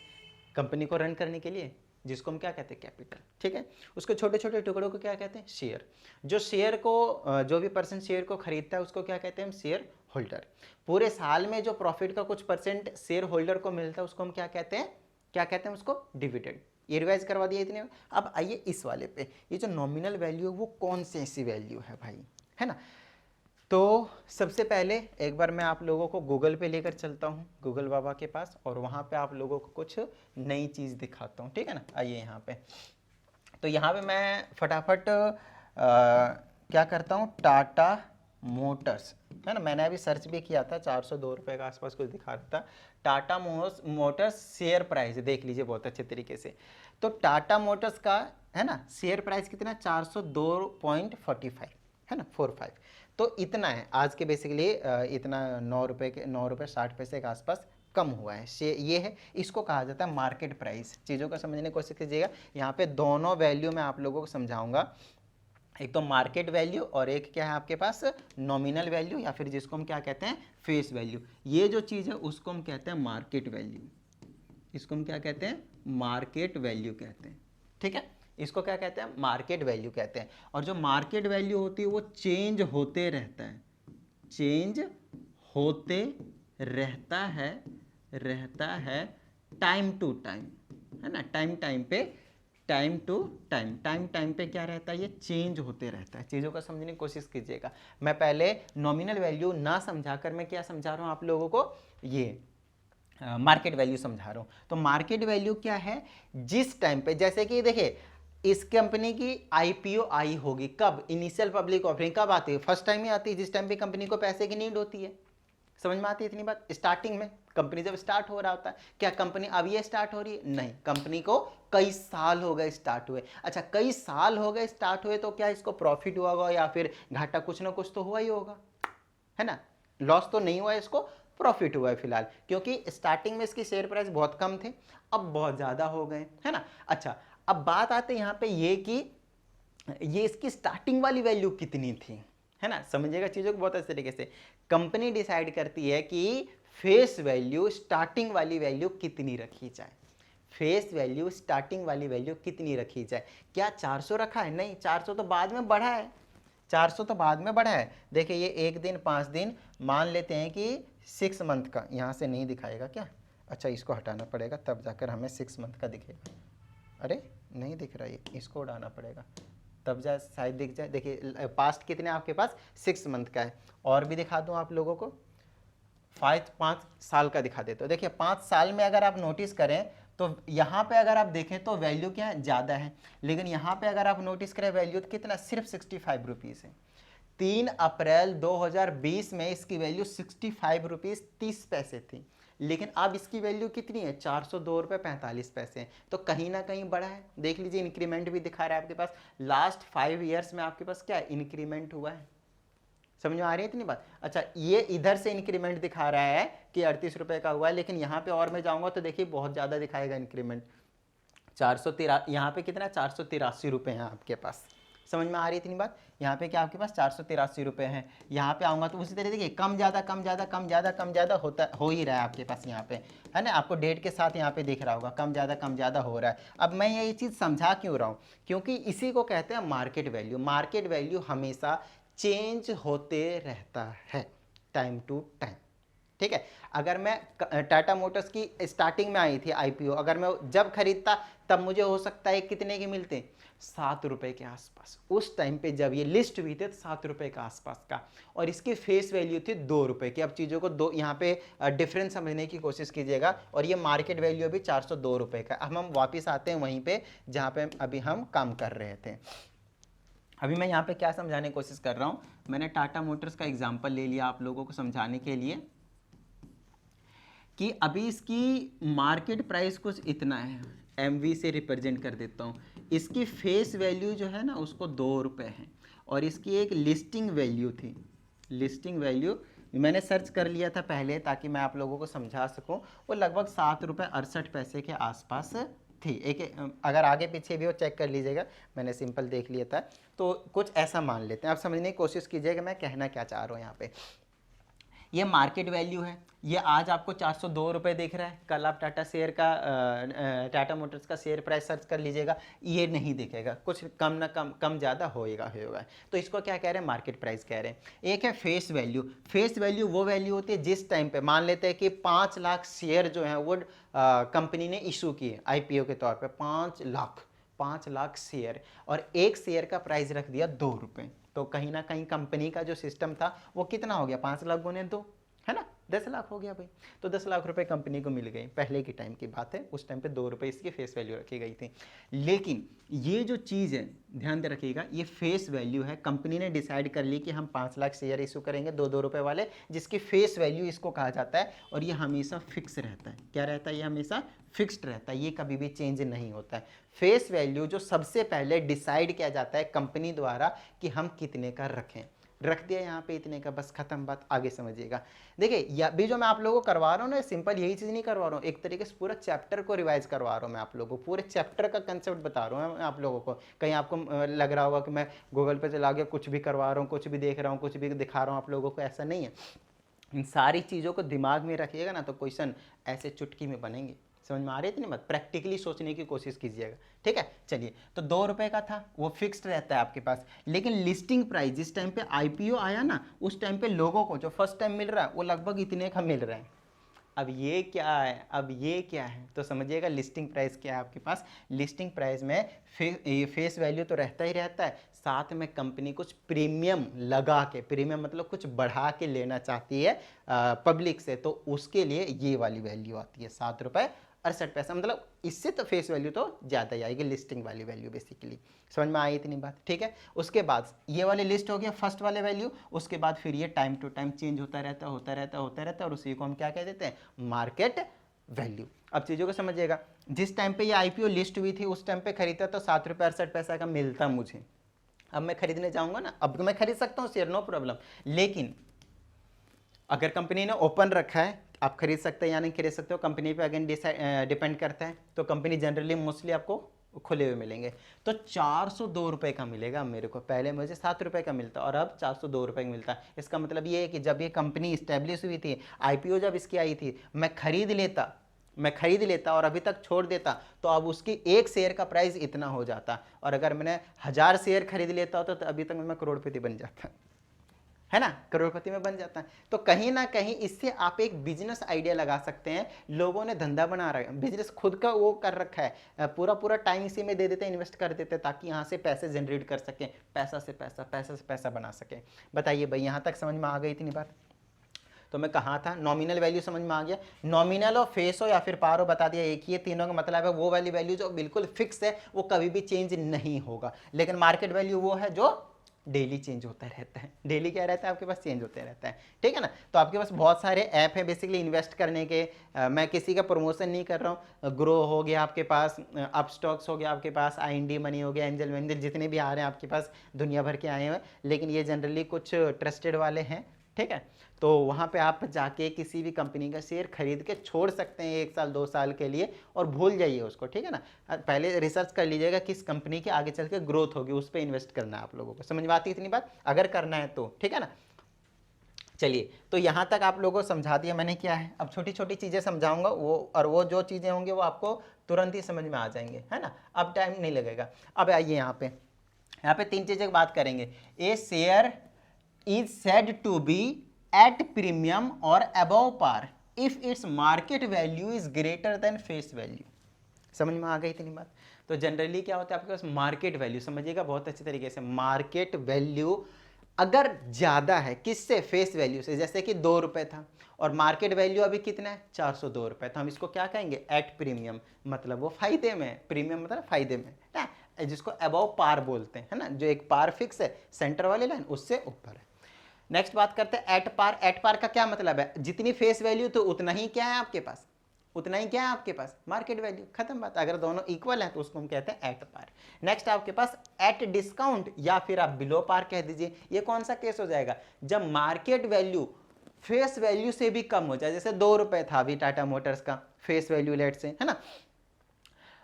कंपनी को रन करने के लिए, जिसको हम क्या कहते हैं, कैपिटल। ठीक है, उसके छोटे छोटे टुकड़ों को क्या कहते हैं, शेयर। जो शेयर को जो भी पर्सन शेयर को खरीदता है उसको क्या कहते हैं हम, शेयर होल्डर। पूरे साल में जो प्रॉफिट का कुछ परसेंट शेयर होल्डर को मिलता है उसको हम क्या कहते हैं उसको, डिविडेंड। ये रिवाइज करवा दिया इतने। अब आइए इस वाले पे, ये जो नॉमिनल वैल्यू है वो कौन सी ऐसी वैल्यू है भाई, है ना। तो सबसे पहले एक बार मैं आप लोगों को गूगल पे लेकर चलता हूँ, गूगल बाबा के पास, और वहाँ पे आप लोगों को कुछ नई चीज़ दिखाता हूँ, ठीक है ना। आइए यहाँ पे, तो यहाँ पे मैं फटाफट क्या करता हूँ, टाटा मोटर्स, है ना, मैंने अभी सर्च भी किया था, 402 रुपये के आसपास कुछ दिखा रहा था। टाटा मोटर्स शेयर प्राइस देख लीजिए बहुत अच्छे तरीके से। तो टाटा मोटर्स का, है ना, शेयर प्राइस कितना, 402.45, है ना, 45। तो इतना है आज के, बेसिकली इतना 9 रुपये 60 पैसे के आसपास कम हुआ है। ये है, इसको कहा जाता है मार्केट प्राइस। चीज़ों को समझने की कोशिश कीजिएगा, यहाँ पे दोनों वैल्यू मैं आप लोगों को समझाऊंगा, एक तो मार्केट वैल्यू और एक क्या है आपके पास नॉमिनल वैल्यू, या फिर जिसको हम क्या कहते हैं फेस वैल्यू। ये जो चीज़ है उसको हम कहते हैं मार्केट वैल्यू, इसको हम क्या कहते हैं मार्केट वैल्यू कहते हैं। ठीक है, इसको क्या कहते हैं मार्केट वैल्यू कहते हैं। और जो मार्केट वैल्यू होती है वो चेंज होते रहता है, चेंज होते रहता है टाइम टू टाइम, है ना, टाइम पे, टाइम टू टाइम पे क्या रहता है ये चेंज होते रहता है। चीज़ों को समझने की कोशिश कीजिएगा। मैं पहले नॉमिनल वैल्यू ना समझाकर मैं क्या समझा रहा हूँ आप लोगों को, ये मार्केट वैल्यू समझा रहा हूँ। तो मार्केट वैल्यू क्या है, जिस टाइम पे, जैसे कि देखिए इस कंपनी की आईपीओ आई होगी कब, इनिशियल पब्लिक ऑफरिंग कब आती है, फर्स्ट टाइम ही आती है, जिस टाइम पे कंपनी को पैसे की नीड होती है। समझ में आती है इतनी बात, स्टार्टिंग में कंपनी जब स्टार्ट हो रहा होता है। क्या कंपनी अब ये स्टार्ट हो रही है, नहीं, कंपनी को कई साल हो गए स्टार्ट हुए। अच्छा कई साल हो गए स्टार्ट हुए, तो क्या इसको प्रॉफिट हुआ होगा या फिर घाटा, कुछ ना कुछ तो हुआ ही होगा, है ना, लॉस तो नहीं हुआ है, इसको प्रॉफिट हुआ है फिलहाल, क्योंकि स्टार्टिंग में इसकी शेयर प्राइस बहुत कम थे, अब बहुत ज़्यादा हो गए, है ना। अच्छा अब बात आते हैं यहाँ पे ये कि ये इसकी स्टार्टिंग वाली वैल्यू कितनी थी, है ना, समझिएगा चीज़ों को बहुत अच्छे तरीके से। कंपनी डिसाइड करती है कि फेस वैल्यू स्टार्टिंग वाली वैल्यू कितनी रखी जाए, फेस वैल्यू स्टार्टिंग वाली वैल्यू कितनी रखी जाए। क्या 400 रखा है, नहीं, 400 तो बाद में बढ़ा है, 400 तो बाद में बढ़ा है। देखिए ये 1 दिन 5 दिन मान लेते हैं कि 6 मंथ का, यहाँ से नहीं दिखाएगा क्या, अच्छा इसको हटाना पड़ेगा तब जाकर हमें 6 मंथ का दिखेगा, अरे नहीं दिख रहा है, इसको उड़ाना पड़ेगा तब जा शायद दिख जाए। देखिए पास्ट कितने आपके पास 6 मंथ का है, और भी दिखा दूं आप लोगों को, 5 साल का दिखा देता हूँ। देखिए 5 साल में अगर आप नोटिस करें तो यहाँ पे अगर आप देखें तो वैल्यू क्या है ज़्यादा है, लेकिन यहाँ पे अगर आप नोटिस करें वैल्यू कितना, सिर्फ 65 रुपीज़ है। 3 अप्रैल 2020 में इसकी वैल्यू 65 रुपीज़ 30 पैसे थी, लेकिन अब इसकी वैल्यू कितनी है 402 रुपये 45 पैसे। तो कहीं ना कहीं बढ़ा है, देख लीजिए इंक्रीमेंट भी दिखा रहा है आपके पास, लास्ट 5 ईयर्स में आपके पास क्या है इंक्रीमेंट हुआ है। समझ में आ रही है इतनी बात। अच्छा ये इधर से इंक्रीमेंट दिखा रहा है कि 38 रुपये का हुआ है, लेकिन यहाँ पे और मैं जाऊँगा तो देखिए बहुत ज़्यादा दिखाएगा इंक्रीमेंट, 413, यहाँ पे कितना 483 रुपये हैं आपके पास। समझ में आ रही है इतनी बात, यहाँ पे क्या आपके पास 483 रुपये हैं। यहाँ पे आऊँगा तो उसी तरह देखिए कम ज़्यादा कम ज़्यादा कम ज़्यादा कम ज़्यादा होता हो ही रहा है आपके पास यहाँ पे, है ना, आपको डेट के साथ यहाँ पे दिख रहा होगा कम ज़्यादा हो रहा है। अब मैं ये चीज़ समझा क्यों रहा हूँ, क्योंकि इसी को कहते हैं मार्केट वैल्यू। मार्केट वैल्यू हमेशा चेंज होते रहता है टाइम टू टाइम, ठीक है। अगर मैं टाटा मोटर्स की स्टार्टिंग में आई थी आईपीओ, अगर मैं जब खरीदता तब मुझे हो सकता है कितने के मिलते, 7 रुपये के आसपास। उस टाइम पे जब ये लिस्ट हुई थी 7 रुपये के आसपास का, और इसकी फेस वैल्यू थी 2 रुपये की। अब चीज़ों को दो यहाँ पे डिफरेंस समझने की कोशिश कीजिएगा, और ये मार्केट वैल्यू भी 402 रुपये का। अब हम वापस आते हैं वहीं पे जहाँ पे अभी हम काम कर रहे थे। अभी मैं यहाँ पे क्या समझाने की कोशिश कर रहा हूँ, मैंने टाटा मोटर्स का एग्जाम्पल ले लिया आप लोगों को समझाने के लिए कि अभी इसकी मार्केट प्राइस कुछ इतना है, एमवी से रिप्रेजेंट कर देता हूँ। इसकी फेस वैल्यू जो है ना उसको 2 रुपये है, और इसकी एक लिस्टिंग वैल्यू थी, लिस्टिंग वैल्यू मैंने सर्च कर लिया था पहले ताकि मैं आप लोगों को समझा सकूं, वो लगभग 7 रुपये 68 पैसे के आसपास थी। एक अगर आगे पीछे भी हो चेक कर लीजिएगा, मैंने सिंपल देख लिया था। तो कुछ ऐसा मान लेते हैं, आप समझने की कोशिश कीजिएगा मैं कहना क्या चाह रहा हूँ यहाँ पे। ये मार्केट वैल्यू है, ये आज आपको 402 रुपये दिख रहा है, कल आप टाटा शेयर का टाटा मोटर्स का शेयर प्राइस सर्च कर लीजिएगा, ये नहीं दिखेगा, कुछ कम ना कम ज़्यादा होएगा। तो इसको क्या कह रहे हैं मार्केट प्राइस कह रहे हैं। एक है फेस वैल्यू। फेस वैल्यू वो वैल्यू होती है जिस टाइम पे मान लेते हैं कि 5 लाख शेयर जो हैं वो कंपनी ने इशू किए आईपीओ के तौर पर, 5 लाख शेयर, और एक शेयर का प्राइस रख दिया 2 रुपये। तो कहीं ना कहीं कंपनी का जो सिस्टम था वो कितना हो गया, 5 लाख गुने 2, है ना, 10 लाख हो गया भाई। तो 10 लाख रुपए कंपनी को मिल गए, पहले की टाइम की बात है, उस टाइम पे 2 रुपये इसकी फेस वैल्यू रखी गई थी। लेकिन ये जो चीज़ है ध्यान दे रखिएगा, ये फेस वैल्यू है, कंपनी ने डिसाइड कर ली कि हम 5 लाख शेयर इशू करेंगे 2-2 रुपये वाले, जिसकी फेस वैल्यू इसको कहा जाता है, और ये हमेशा फिक्स रहता है। क्या रहता है, ये हमेशा फिक्स्ड रहता है, ये कभी भी चेंज नहीं होता है। फेस वैल्यू जो सबसे पहले डिसाइड किया जाता है कंपनी द्वारा कि हम कितने का रखें, रख दिया यहाँ पे इतने का, बस खत्म बात, आगे समझिएगा। देखिए अभी जो मैं आप लोगों को करवा रहा हूँ ना, सिंपल यही चीज़ नहीं करवा रहा हूँ, एक तरीके से पूरा चैप्टर को रिवाइज करवा रहा हूँ मैं आप लोगों को, पूरे चैप्टर का कंसेप्ट बता रहा हूँ मैं आप लोगों को। कहीं आपको लग रहा होगा कि मैं गूगल पे चला गया कुछ भी करवा रहा हूँ, कुछ भी देख रहा हूँ, कुछ भी दिखा रहा हूँ आप लोगों को, ऐसा नहीं है। इन सारी चीज़ों को दिमाग में रखिएगा ना तो क्वेश्चन ऐसे चुटकी में बनेंगे। समझ में आ रही थी ना बात, प्रैक्टिकली सोचने की कोशिश कीजिएगा, ठीक है। चलिए, तो 2 रुपए का था, वो फिक्स्ड रहता है आपके पास, लेकिन लिस्टिंग प्राइस जिस टाइम पे आईपीओ आया ना, उस टाइम पे लोगों को जो फर्स्ट टाइम मिल रहा है वो लगभग इतने का मिल रहा है। अब ये क्या है, अब ये क्या है, तो समझिएगा लिस्टिंग प्राइस क्या है आपके पास। लिस्टिंग प्राइस में फेस वैल्यू तो रहता ही रहता है, साथ में कंपनी कुछ प्रीमियम लगा के, प्रीमियम मतलब कुछ बढ़ा के लेना चाहती है पब्लिक से, तो उसके लिए ये वाली वैल्यू आती है 7 रुपये 68 पैसा। मतलब इससे तो फेस वैल्यू तो ज़्यादा ही आएगी, लिस्टिंग वाली वैल्यू बेसिकली। समझ में आई इतनी बात, ठीक है। उसके बाद ये वाली लिस्ट हो गया फर्स्ट वाले वैल्यू, उसके बाद फिर ये टाइम टू टाइम चेंज होता रहता है, और उसी को हम क्या कह देते हैं, मार्केट वैल्यू। अब चीज़ों को समझिएगा, जिस टाइम पे ये आईपीओ लिस्ट हुई थी उस टाइम पे खरीदा तो 7 रुपये 68 पैसा का मिलता मुझे। अब मैं खरीदने जाऊंगा ना, अब मैं खरीद सकता हूँ शेयर, नो प्रॉब्लम, लेकिन अगर कंपनी ने ओपन रखा है, आप खरीद सकते हैं या नहीं खरीद सकते हो, कंपनी पे अगेन डिपेंड करता है। तो कंपनी जनरली मोस्टली आपको खुले हुए मिलेंगे, तो 402 रुपये का मिलेगा मेरे को। पहले मुझे 7 रुपये का मिलता और अब 402 रुपये का मिलता है। इसका मतलब ये है कि जब ये कंपनी इस्टेब्लिश हुई थी, आईपीओ जब इसकी आई थी, मैं खरीद लेता और अभी तक छोड़ देता तो अब उसकी एक शेयर का प्राइस इतना हो जाता, और अगर मैंने 1000 शेयर खरीद लेता होता तो अभी तक मैं करोड़पति बन जाता, है ना, करोड़पति में बन जाता है। तो कहीं ना कहीं इससे आप एक बिजनेस आइडिया लगा सकते हैं। लोगों ने धंधा बना रहा है, बिजनेस खुद का वो कर रखा है, पूरा टाइम इसी में दे देते हैं, इन्वेस्ट कर देते हैं, ताकि यहाँ से पैसे जनरेट कर सकें, पैसा से पैसा बना सकें। बताइए भाई, यहाँ तक समझ में आ गई इतनी बात। तो मैं कहाँ था, नॉमिनल वैल्यू समझ में आ गया, नॉमिनल हो, फेस हो या फिर पार हो, बता दिया एक ही है, तीनों का मतलब है वो वाली वैल्यू जो बिल्कुल फिक्स है, वो कभी भी चेंज नहीं होगा। लेकिन मार्केट वैल्यू वो है जो डेली चेंज होता रहता है, डेली क्या रहता है आपके पास, चेंज होते रहता है, ठीक है ना। तो आपके पास बहुत सारे ऐप है बेसिकली इन्वेस्ट करने के, मैं किसी का प्रमोशन नहीं कर रहा हूँ। ग्रो हो गया आपके पास, अपस्टॉक्स हो गया आपके पास, आईएनडी मनी हो गया, एंजल मनी, जितने भी आ रहे हैं आपके पास दुनिया भर के आए हुए, लेकिन ये जनरली कुछ ट्रस्टेड वाले हैं, ठीक है। तो वहाँ पे आप जाके किसी भी कंपनी का शेयर खरीद के छोड़ सकते हैं 1 साल 2 साल के लिए, और भूल जाइए उसको, ठीक है ना। पहले रिसर्च कर लीजिएगा किस कंपनी की आगे चल के ग्रोथ होगी, उस पर इन्वेस्ट करना है आप लोगों को। समझ में आती है इतनी बात, अगर करना है तो, ठीक है ना। चलिए, तो यहाँ तक आप लोगों को समझा दिया मैंने क्या है। अब छोटी छोटी चीज़ें समझाऊंगा, वो जो चीज़ें होंगी वो आपको तुरंत ही समझ में आ जाएंगे, है ना, अब टाइम नहीं लगेगा। अब आइए यहाँ पे 3 चीज़ें की बात करेंगे। A share is said to be at premium or above par if its market value is greater than face value। समझ में आ गई इतनी बात। तो जनरली क्या होता है आपके पास, मार्केट वैल्यू समझिएगा बहुत अच्छे तरीके से, मार्केट वैल्यू अगर ज़्यादा है किससे, फेस वैल्यू से। जैसे कि 2 रुपये था और मार्केट वैल्यू अभी कितना है, 402 रुपये, तो हम इसको क्या कहेंगे, एट प्रीमियम, मतलब वो फायदे में, प्रीमियम मतलब फायदे में ना, जिसको अबव पार बोलते हैं, है ना, जो एक पार फिक्स है सेंटर वाली लाइन उससे ऊपर है। नेक्स्ट बात करते हैं एट पार। एट पार का क्या मतलब है, जितनी फेस वैल्यू तो उतना ही क्या है आपके पास, उतना ही क्या है आपके पास, मार्केट वैल्यू, खत्म बात। अगर दोनों इक्वल हैं तो उसको हम कहते हैं एट पार। नेक्स्ट आपके पास एट डिस्काउंट, या फिर आप बिलो पार कह दीजिए। ये कौन सा केस हो जाएगा, जब मार्केट वैल्यू फेस वैल्यू से भी कम हो जाए। जैसे 2 रुपये था अभी टाटा मोटर्स का फेस वैल्यू लेट से, है ना,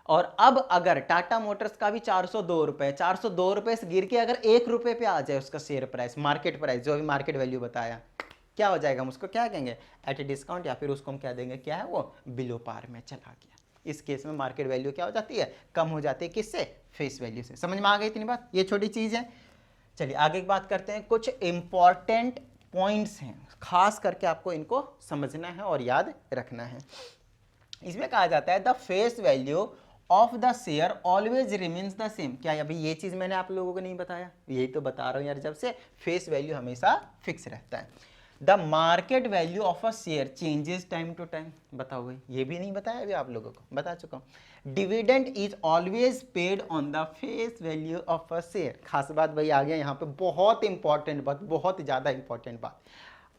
और अब अगर टाटा मोटर्स का भी 402 रुपये, 402 रुपये से गिर के अगर 1 रुपये पे आ जाए उसका शेयर प्राइस, मार्केट प्राइस जो अभी मार्केट वैल्यू बताया, क्या हो जाएगा, हम उसको क्या कहेंगे, एट ए डिस्काउंट, या फिर उसको हम क्या देंगे, क्या है वो, बिलो पार में चला गया। इस केस में मार्केट वैल्यू क्या हो जाती है, कम हो जाती है, किससे, फेस वैल्यू से। समझ में आ गई इतनी बात, ये छोटी चीज़ है। चलिए आगे की बात करते हैं। कुछ इंपॉर्टेंट पॉइंट्स हैं, खास करके आपको इनको समझना है और याद रखना है। इसमें कहा जाता है the face value of the share always remains the same. क्या अभी ये चीज मैंने आप लोगों को नहीं बताया, यही तो बता रहा हूं यार, जब से फेस वैल्यू हमेशा फिक्स रहता है। The market value of a share changes time to time. बताओ भाई, ये भी नहीं बताया अभी आप लोगों को, बता चुका हूं। Dividend is always paid on the face value of a share. खास बात भाई आ गया यहाँ पे, बहुत इंपॉर्टेंट बात, बहुत ज्यादा इंपॉर्टेंट बात।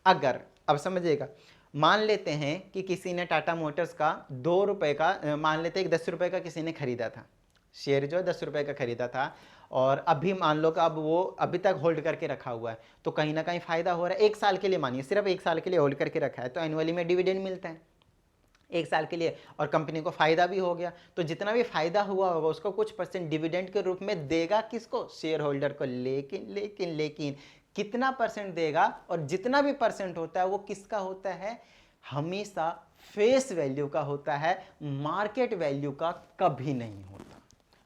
अगर अब समझिएगा, मान लेते हैं कि किसी ने टाटा मोटर्स का 2 रुपये का, मान लेते हैं 10 रुपये का किसी ने खरीदा था शेयर, जो 10 रुपये का खरीदा था, और अभी मान लो कि अब वो अभी तक होल्ड करके रखा हुआ है, तो कहीं ना कहीं फायदा हो रहा है। 1 साल के लिए मानिए, सिर्फ 1 साल के लिए होल्ड करके रखा है, तो एनुअली में डिविडेंड मिलता है 1 साल के लिए, और कंपनी को फायदा भी हो गया। तो जितना भी फायदा हुआ होगा उसको कुछ % डिविडेंड के रूप में देगा, किसको? शेयर होल्डर को। लेकिन लेकिन लेकिन कितना % देगा? और जितना भी % होता है वो किसका होता है? हमेशा फेस वैल्यू का होता है, मार्केट वैल्यू का कभी नहीं होता।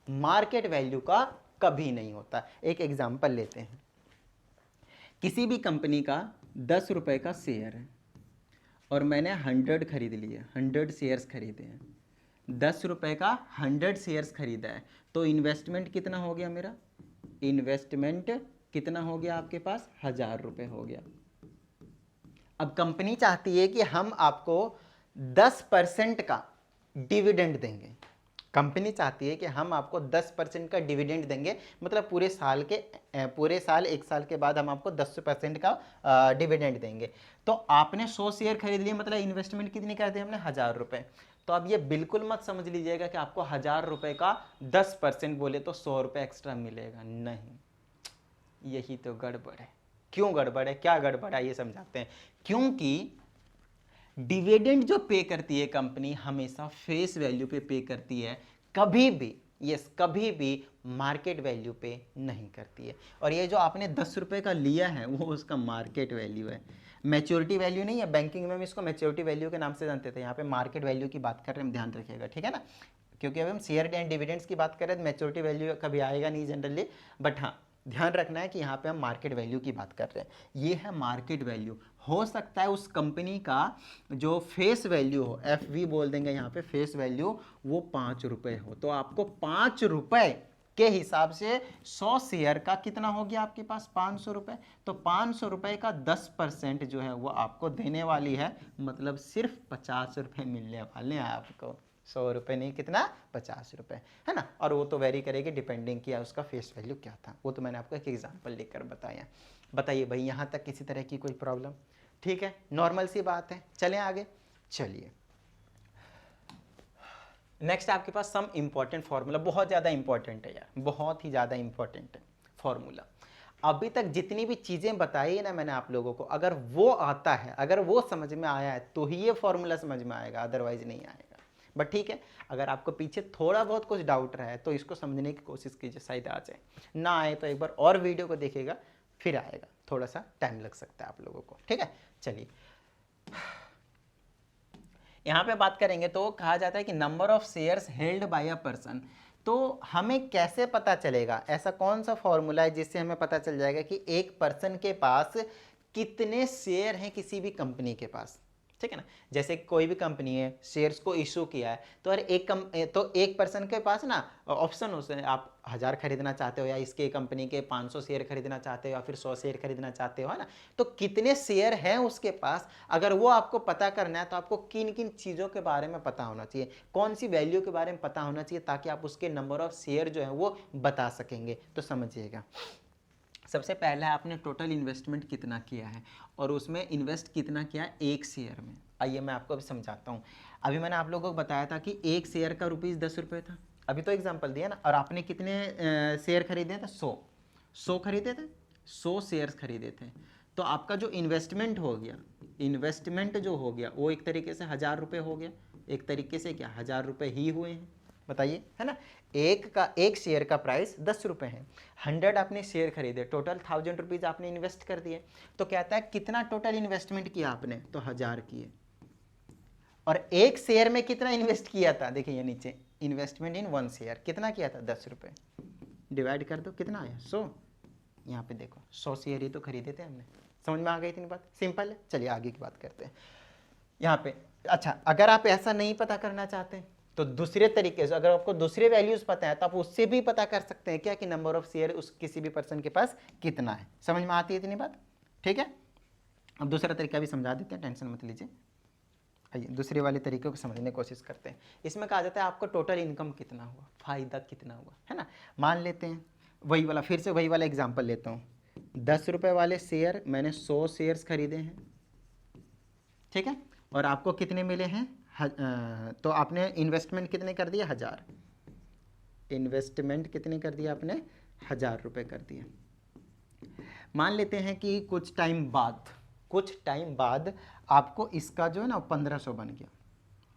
मार्केट वैल्यू का कभी नहीं होता। एक एग्जांपल लेते हैं, किसी भी कंपनी का 10 रुपए का शेयर है और मैंने 100 खरीद लिए, 100 शेयर्स खरीदे हैं, 10 रुपए का 100 शेयर्स खरीदा है, तो इन्वेस्टमेंट कितना हो गया मेरा? इन्वेस्टमेंट कितना हो गया आपके पास? 1000 रुपए हो गया। अब कंपनी चाहती है कि हम आपको 10% का डिविडेंड देंगे। कंपनी चाहती है कि हम आपको 10% का डिविडेंड देंगे, मतलब पूरे साल 1 साल के बाद हम आपको 10% का डिविडेंड देंगे। तो आपने 100 शेयर खरीद लिए, मतलब इन्वेस्टमेंट कितनी कर दी हमने? 1000 रुपए। तो अब ये बिल्कुल मत समझ लीजिएगा कि आपको 1000 रुपए का 10% बोले तो 100 रुपए एक्स्ट्रा मिलेगा, नहीं, यही तो गड़बड़ है। क्यों गड़बड़ है? क्या गड़बड़ है ये समझाते हैं। क्योंकि डिविडेंड जो पे करती है कंपनी, हमेशा फेस वैल्यू पे पे करती है, कभी भी, यस, कभी भी मार्केट वैल्यू पे नहीं करती है। और ये जो आपने 10 रुपए का लिया है वो उसका मार्केट वैल्यू है, मैच्योरिटी वैल्यू नहीं है। बैंकिंग में हम इसको मैच्योरिटी वैल्यू के नाम से जानते थे, यहाँ पे मार्केट वैल्यू की बात कर रहे हैं, ध्यान रखिएगा, ठीक है ना। क्योंकि अभी हम शेयर एंड डिविडेंड्स की बात कर रहे हैं, मैच्योरिटी वैल्यू कभी आएगा नहीं जनरली, बट हाँ ध्यान रखना है कि यहाँ पे हम मार्केट वैल्यू की बात कर रहे हैं। ये है मार्केट वैल्यू। हो सकता है उस कंपनी का जो फेस वैल्यू हो, FV बोल देंगे यहाँ पे, फेस वैल्यू, वो 5 रुपए हो, तो आपको 5 रुपए के हिसाब से 100 शेयर का कितना हो गया आपके पास? 500 रुपए। तो 500 रुपए का 10% जो है वो आपको देने वाली है, मतलब सिर्फ 50 रुपए मिलने वाले हैं आपको। 100 रुपए नहीं, कितना? 50 रुपए, है ना। और वो तो वेरी करेगी डिपेंडिंग किया उसका फेस वैल्यू क्या था, वो तो मैंने आपको एक एग्जांपल लेकर बताया। बताइए भाई, यहाँ तक किसी तरह की कोई प्रॉब्लम? ठीक है, नॉर्मल सी बात है। चलें आगे। चलिए नेक्स्ट आपके पास सम इंपॉर्टेंट फॉर्मूला, बहुत ज़्यादा इंपॉर्टेंट है यार, बहुत ही ज़्यादा इंपॉर्टेंट है फॉर्मूला। अभी तक जितनी भी चीज़ें बताई है ना मैंने आप लोगों को, अगर वो आता है, अगर वो समझ में आया है तो ही ये फॉर्मूला समझ में आएगा, अदरवाइज नहीं आएगा। बट ठीक है, अगर आपको पीछे थोड़ा बहुत कुछ डाउट रहा है तो इसको समझने की कोशिश कीजिए, शायद आ जाए। ना आए तो एक बार और वीडियो को देखिएगा, फिर आएगा। थोड़ा सा टाइम लग सकता है आप लोगों को, ठीक है। चलिए यहाँ पे बात करेंगे तो कहा जाता है कि number of shares held by a person. तो हमें कैसे पता चलेगा? ऐसा कौन सा फॉर्मूला है जिससे हमें पता चल जाएगा कि एक पर्सन के पास कितने शेयर हैं किसी भी कंपनी के पास, ठीक है ना। जैसे कोई भी कंपनी है, शेयर्स को इशू किया है, तो अरे एक पर्सन के पास ना ऑप्शन हो, आप 1000 खरीदना चाहते हो, या इसके कंपनी के 500 शेयर खरीदना चाहते हो, या फिर 100 शेयर खरीदना चाहते हो, है ना। तो कितने शेयर हैं उसके पास, अगर वो आपको पता करना है तो आपको किन किन चीज़ों के बारे में पता होना चाहिए, कौन सी वैल्यू के बारे में पता होना चाहिए, ताकि आप उसके नंबर ऑफ शेयर जो है वो बता सकेंगे। तो समझिएगा, सबसे पहला है आपने टोटल इन्वेस्टमेंट कितना किया है, और उसमें इन्वेस्ट कितना किया है एक शेयर में। आइए मैं आपको अभी समझाता हूँ। अभी मैंने आप लोगों को बताया था कि एक शेयर का ₹10 था, अभी तो एग्जांपल दिया ना। और आपने कितने शेयर खरीदे थे? 100 खरीदे थे, 100 शेयर्स खरीदे थे। तो आपका जो इन्वेस्टमेंट हो गया, इन्वेस्टमेंट जो हो गया वो एक तरीके से 1000 रुपये हो गया। एक तरीके से क्या 1000 रुपये ही हुए हैं, बताइए, है ना। एक शेयर का प्राइस 10 रुपये है, 100 आपने शेयर खरीदे, टोटल 1000 रुपीज़ आपने इन्वेस्ट कर दिए। तो कहता है कितना टोटल इन्वेस्टमेंट किया आपने? तो 1000 किए। और एक शेयर में कितना इन्वेस्ट किया था? देखिए ये नीचे, इन्वेस्टमेंट इन 1 शेयर कितना किया था? 10 रुपये। डिवाइड कर दो, कितना आया? 100। यहाँ पे देखो 100 शेयर ही तो खरीदे थे हमने। समझ में आ गई इतनी बात? सिंपल है। चलिए आगे की बात करते हैं यहाँ पे। अच्छा, अगर आप ऐसा नहीं पता करना चाहते तो दूसरे तरीके से, अगर आपको दूसरे वैल्यूज पता है तो आप उससे भी पता कर सकते हैं क्या, कि नंबर ऑफ शेयर उस किसी भी पर्सन के पास कितना है। समझ में आती है इतनी बात? ठीक है। अब दूसरा तरीका भी समझा देते हैं, टेंशन मत लीजिए। आइए दूसरे वाले तरीकों को समझने की कोशिश करते हैं। इसमें कहा जाता है आपको टोटल इनकम कितना हुआ, फायदा कितना हुआ, है ना। मान लेते हैं वही वाला, फिर से वही वाला एग्जाम्पल लेता हूँ। 10 रुपये वाले शेयर मैंने 100 शेयर्स खरीदे हैं, ठीक है। और आपको कितने मिले हैं? तो आपने इन्वेस्टमेंट कितने कर दिया? 1000। इन्वेस्टमेंट कितने कर दिया आपने? 1000 रुपये कर दिए। मान लेते हैं कि कुछ टाइम बाद आपको इसका जो है ना 1500 बन गया।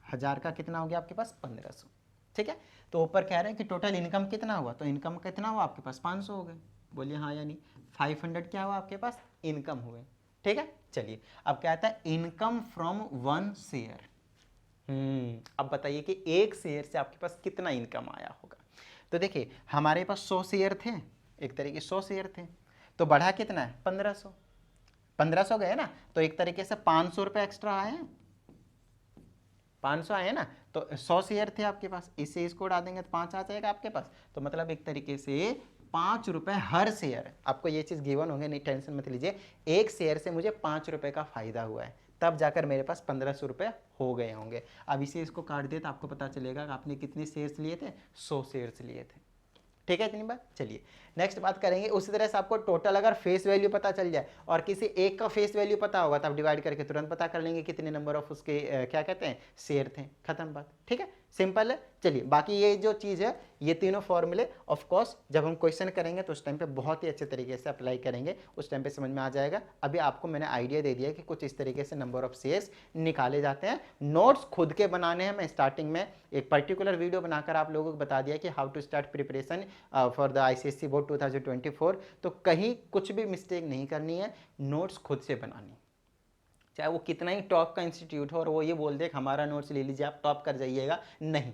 1000 का कितना हो गया आपके पास 1500। ठीक है, तो ऊपर कह रहे हैं कि टोटल इनकम कितना हुआ, तो इनकम कितना हुआ आपके पास 500 हो गए। बोलिए हाँ या नहीं। 500 क्या हुआ आपके पास इनकम हुए। ठीक है, चलिए अब क्या आता है इनकम फ्रॉम 1 शेयर। अब बताइए कि एक शेयर से आपके पास कितना इनकम आया होगा। तो देखिए हमारे पास 100 शेयर थे, एक तरीके 100 शेयर थे, तो बढ़ा कितना है 1500। 1500 गए ना, तो एक तरीके से 500 रुपये एक्स्ट्रा आए हैं। 500 आए ना, तो 100 शेयर थे आपके पास, इससे इसको उड़ा देंगे तो 5 आ जाएगा आपके पास। तो मतलब एक तरीके से 5 रुपये हर शेयर। आपको ये चीज़ गिवन होंगे, नहीं टेंशन मत लीजिए। एक शेयर से मुझे 5 रुपये का फायदा हुआ है, तब जाकर मेरे पास 1500 रुपये हो गए होंगे। अब इसे इसको काट दिए तो आपको पता चलेगा कि आपने कितने शेयर्स लिए थे, 100 शेयर्स लिए थे। ठीक है इतनी बात। चलिए नेक्स्ट बात करेंगे। उसी तरह से आपको टोटल अगर फेस वैल्यू पता चल जाए और किसी एक का फेस वैल्यू पता होगा तो आप डिवाइड करके तुरंत पता कर लेंगे कितने नंबर ऑफ उसके क्या कहते हैं शेयर थे। खत्म बात। ठीक है, सिंपल है। चलिए बाकी ये जो चीज़ है, ये तीनों फॉर्मूले ऑफ कोर्स जब हम क्वेश्चन करेंगे तो उस टाइम पे बहुत ही अच्छे तरीके से अप्लाई करेंगे, उस टाइम पे समझ में आ जाएगा। अभी आपको मैंने आइडिया दे दिया कि कुछ इस तरीके से नंबर ऑफ शेयर्स निकाले जाते हैं। नोट्स खुद के बनाने हैं। मैं स्टार्टिंग में एक पर्टिकुलर वीडियो बनाकर आप लोगों को बता दिया कि how to start preparation for the ICSE board 2024। तो कहीं कुछ भी मिस्टेक नहीं करनी है, नोट्स खुद से बनानी, चाहे वो कितना ही टॉप का इंस्टीट्यूट हो और वो ये बोल दे कि हमारा नोट्स ले लीजिए आप टॉप कर जाइएगा, नहीं,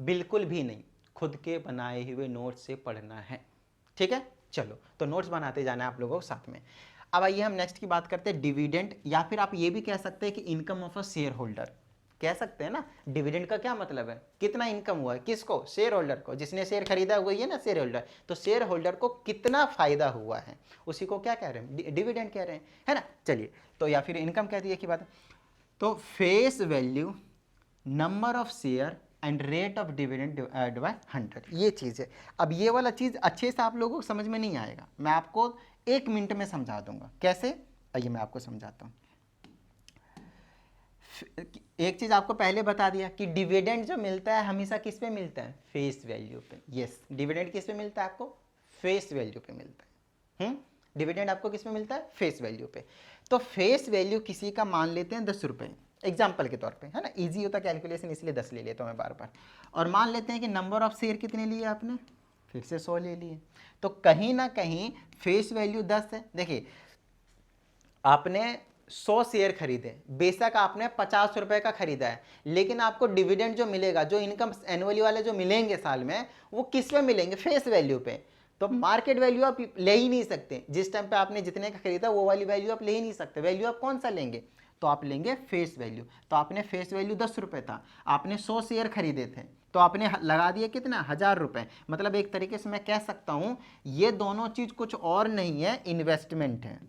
बिल्कुल भी नहीं। खुद के बनाए हुए नोट्स से पढ़ना है। ठीक है, चलो तो नोट्स बनाते जाना है आप लोगों को साथ में। अब आइए हम नेक्स्ट की बात करते हैं डिविडेंड, या फिर आप ये भी कह सकते हैं कि income of a share holder. कह सकते हैं ना, डिविडेंड का क्या मतलब है, कितना इनकम हुआ है, किसको, शेयर होल्डर को, जिसने शेयर खरीदा हुआ है ना शेयर होल्डर। तो शेयर होल्डर को कितना फायदा हुआ है, उसी को क्या कह रहे हैं, डिविडेंड कह रहे हैं, है ना। चलिए तो या फिर इनकम कह दिए की बात। तो face value, number of share and rate of dividend divide by 100, ये चीज़ है। अब ये वाला चीज़ अच्छे से आप लोगों को समझ में नहीं आएगा, मैं आपको 1 मिनट में समझा दूंगा। कैसे, आइए मैं आपको समझाता हूँ। एक चीज आपको पहले बता दिया कि डिविडेंड जो मिलता है हमेशा किस पे मिलता है, फेस वैल्यू पे। यस, डिविडेंड किस पे मिलता है आपको, फेस वैल्यू पे मिलता है। डिविडेंड आपको किस पे मिलता है, फेस वैल्यू पे। तो फेस वैल्यू किसी का मान लेते हैं 10 रुपए एग्जाम्पल के तौर पे, है ना, इजी होता कैलकुलेशन इसलिए 10 ले लेता हूँ मैं बार बार। और मान लेते हैं कि नंबर ऑफ शेयर कितने लिए आपने, फिर से 100 ले लिए। तो कहीं ना कहीं फेस वैल्यू 10 है। देखिए आपने 100 शेयर खरीदे, बेशक आपने 50 रुपए का खरीदा है, लेकिन आपको डिविडेंड जो मिलेगा, जो इनकम एनुअली वाले जो मिलेंगे साल में, वो किस पे मिलेंगे, फेस वैल्यू पे। तो मार्केट वैल्यू आप ले ही नहीं सकते, जिस टाइम पे आपने जितने का खरीदा वो वाली वैल्यू आप ले ही नहीं सकते। वैल्यू आप कौन सा लेंगे, तो आप लेंगे फेस वैल्यू। तो आपने फेस वैल्यू 10 रुपए था, आपने 100 शेयर खरीदे थे, तो आपने लगा दिया कितना, 1000 रुपए। मतलब एक तरीके से मैं कह सकता हूं ये दोनों चीज कुछ और नहीं है, इन्वेस्टमेंट है,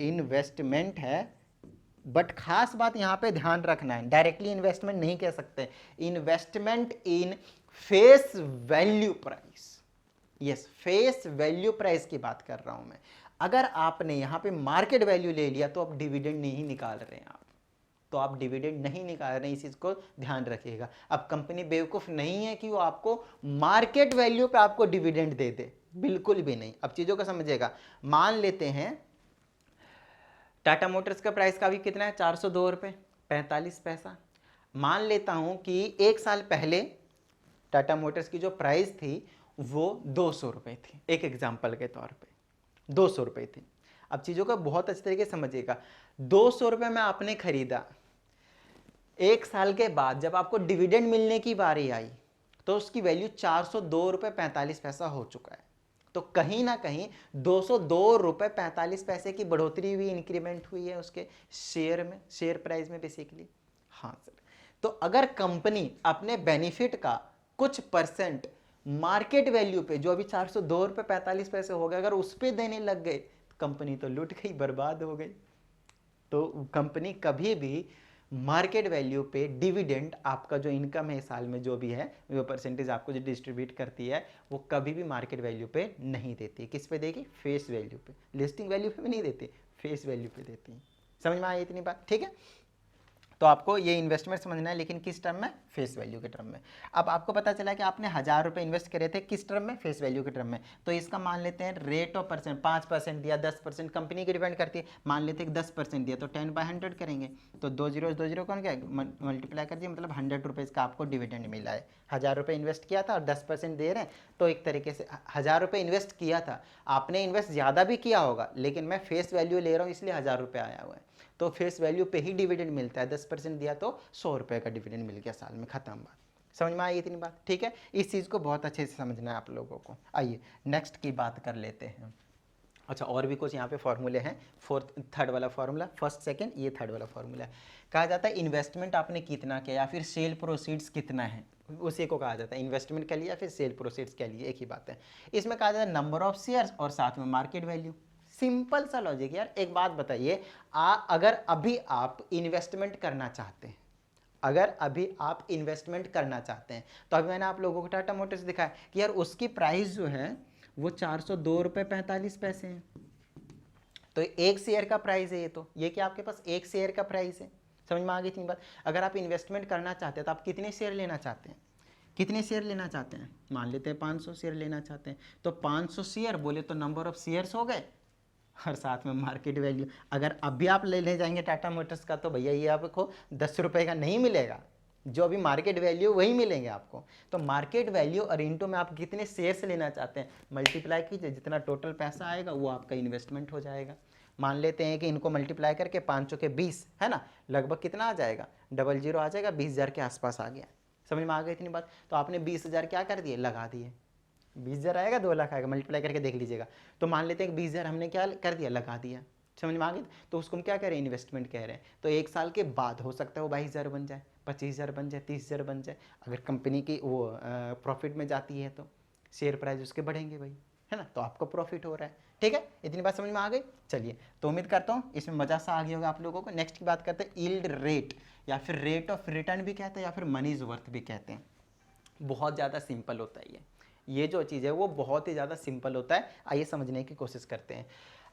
इन्वेस्टमेंट है। बट खास बात यहां पे ध्यान रखना है, डायरेक्टली इन्वेस्टमेंट नहीं कह सकते, इन्वेस्टमेंट इन face value price. Yes, face value price की बात कर रहा हूं मैं। अगर आपने यहां पे मार्केट वैल्यू ले लिया तो आप डिविडेंड नहीं निकाल रहे हैं, तो आप डिविडेंड नहीं निकाल रहे हैं, इस चीज को ध्यान रखिएगा। अब कंपनी बेवकूफ नहीं है कि वो आपको मार्केट वैल्यू पे आपको डिविडेंड दे दे, बिल्कुल भी नहीं। अब चीजों को समझिएगा। मान लेते हैं टाटा मोटर्स का प्राइस का भी कितना है, 402 रुपये 45 पैसा। मान लेता हूं कि एक साल पहले टाटा मोटर्स की जो प्राइस थी वो 200 रुपये थी, एक एग्जाम्पल के तौर पे 200 रुपये थी। अब चीज़ों को बहुत अच्छे तरीके से समझिएगा। 200 रुपये में आपने खरीदा, एक साल के बाद जब आपको डिविडेंड मिलने की बारी आई तो उसकी वैल्यू 402 रुपये 45 पैसा हो चुका है। तो कहीं ना कहीं 202 रुपये 45 पैसे की बढ़ोतरी हुई, इंक्रीमेंट हुई है उसके शेयर में, शेयर प्राइस में बेसिकली। हाँ सर, तो अगर कंपनी अपने बेनिफिट का कुछ परसेंट मार्केट वैल्यू पे, जो अभी 402 रुपये 45 पैसे हो गए, अगर उस पर देने लग गए तो कंपनी तो लुट गई, बर्बाद हो गई। तो कंपनी कभी भी मार्केट वैल्यू पे डिविडेंड, आपका जो इनकम है साल में जो भी है वो परसेंटेज आपको जो डिस्ट्रीब्यूट करती है, वो कभी भी मार्केट वैल्यू पे नहीं देती। किस पे देगी, फेस वैल्यू पे। लिस्टिंग वैल्यू पे भी नहीं देती, फेस वैल्यू पे देती है। समझ में आई इतनी बात, ठीक है। तो आपको ये इन्वेस्टमेंट समझना है, लेकिन किस टर्म में? फेस वैल्यू के टर्म में। अब आपको पता चला कि आपने 1000 रुपये इन्वेस्ट करे थे, किस टर्म में? फेस वैल्यू के टर्म में। तो इसका मान लेते हैं रेट ऑफ परसेंट 5% दिया, 10% कंपनी की डिपेंड करती है, मान लेते हैं 10% दिया तो 10/100 करेंगे, तो 2 0 कौन क्या मल्टीप्लाई कर दिया, मतलब 100 रुपीज़ का आपको डिविडेंड मिला है। 1000 रुपये इन्वेस्ट किया था और 10% दे रहे हैं, तो एक तरीके से 1000 रुपये इन्वेस्ट किया था, आपने इन्वेस्ट ज़्यादा भी किया होगा, लेकिन मैं फेस वैल्यू ले रहा हूँ इसलिए 1000 रुपये आया हुआ है, तो फेस वैल्यू पे ही डिविडेंड मिलता है। 10% दिया तो 100 रुपये का डिविडेंड मिल गया साल में, खत्म बात। समझ में आई इतनी बात? ठीक है, इस चीज़ को बहुत अच्छे से समझना है आप लोगों को। आइए नेक्स्ट की बात कर लेते हैं। अच्छा, और भी कुछ यहाँ पे फॉर्मूले हैं। थर्ड वाला फॉर्मूला, फर्स्ट सेकंड, ये थर्ड वाला फॉर्मूला है। कहा जाता है इन्वेस्टमेंट आपने कितना किया या फिर सेल प्रोसीड्स कितना है, उसी को कहा जाता है इन्वेस्टमेंट के लिए या फिर सेल प्रोसीड्स के लिए, एक ही बात है। इसमें कहा जाता है नंबर ऑफ शेयर्स और साथ में मार्केट वैल्यू। सिंपल सा लॉजिक यार। एक बात बताइए, अगर अभी आप इन्वेस्टमेंट करना चाहते हैं, अगर अभी आप इन्वेस्टमेंट करना चाहते हैं, तो अभी मैंने आप लोगों को टाटा मोटर्स दिखाया कि यार उसकी प्राइस जो है वो 402 रुपये 45 पैसे हैं, तो एक शेयर का प्राइस है ये, तो ये क्या आपके पास एक शेयर का प्राइस है। समझ में आ गई इतनी बात? अगर आप इन्वेस्टमेंट करना चाहते हैं तो आप कितने शेयर लेना चाहते हैं? कितने शेयर लेना चाहते हैं? मान लेते हैं 500 शेयर लेना चाहते हैं, तो 500 शेयर बोले तो नंबर ऑफ शेयर्स हो गए और साथ में मार्केट वैल्यू। अगर अभी आप लेने जाएंगे टाटा मोटर्स का, तो भैया ये आपको 10 रुपये का नहीं मिलेगा, जो अभी मार्केट वैल्यू वही मिलेंगे आपको। तो मार्केट वैल्यू और इनटू में आप कितने शेयर्स लेना चाहते हैं मल्टीप्लाई कीजिए, जितना टोटल पैसा आएगा वो आपका इन्वेस्टमेंट हो जाएगा। मान लेते हैं कि इनको मल्टीप्लाई करके 500 के 20 है ना, लगभग कितना आ जाएगा? 00 आ जाएगा, 20,000 के आसपास आ गया। समझ में आ गई इतनी बात? तो आपने 20,000 क्या कर दिए? लगा दिए। 20,000 आएगा, 2 लाख आएगा, मल्टीप्लाई करके देख लीजिएगा। तो मान लेते हैं कि 20,000 हमने क्या कर दिया? लगा दिया। समझ में आ गई? तो उसको हम क्या कह रहे हैं? इन्वेस्टमेंट कह रहे हैं। तो एक साल के बाद हो सकता है वो 22,000 बन जाए, 25,000 बन जाए, 30,000 बन जाए। अगर कंपनी की वो प्रॉफिट में जाती है तो शेयर प्राइस उसके बढ़ेंगे भाई, है ना, तो आपको प्रॉफिट हो रहा है। ठीक है, इतनी बात समझ में आ गई? चलिए, तो उम्मीद करता हूँ इसमें मजा सा आ गया होगा आप लोगों को। नेक्स्ट की बात करते हैं यील्ड रेट, या फिर रेट ऑफ रिटर्न भी कहते हैं, या फिर मनीज वर्थ भी कहते हैं। बहुत ज़्यादा सिंपल होता है ये जो चीज़ है वो बहुत ही ज़्यादा सिंपल होता है। आइए समझने की कोशिश करते हैं।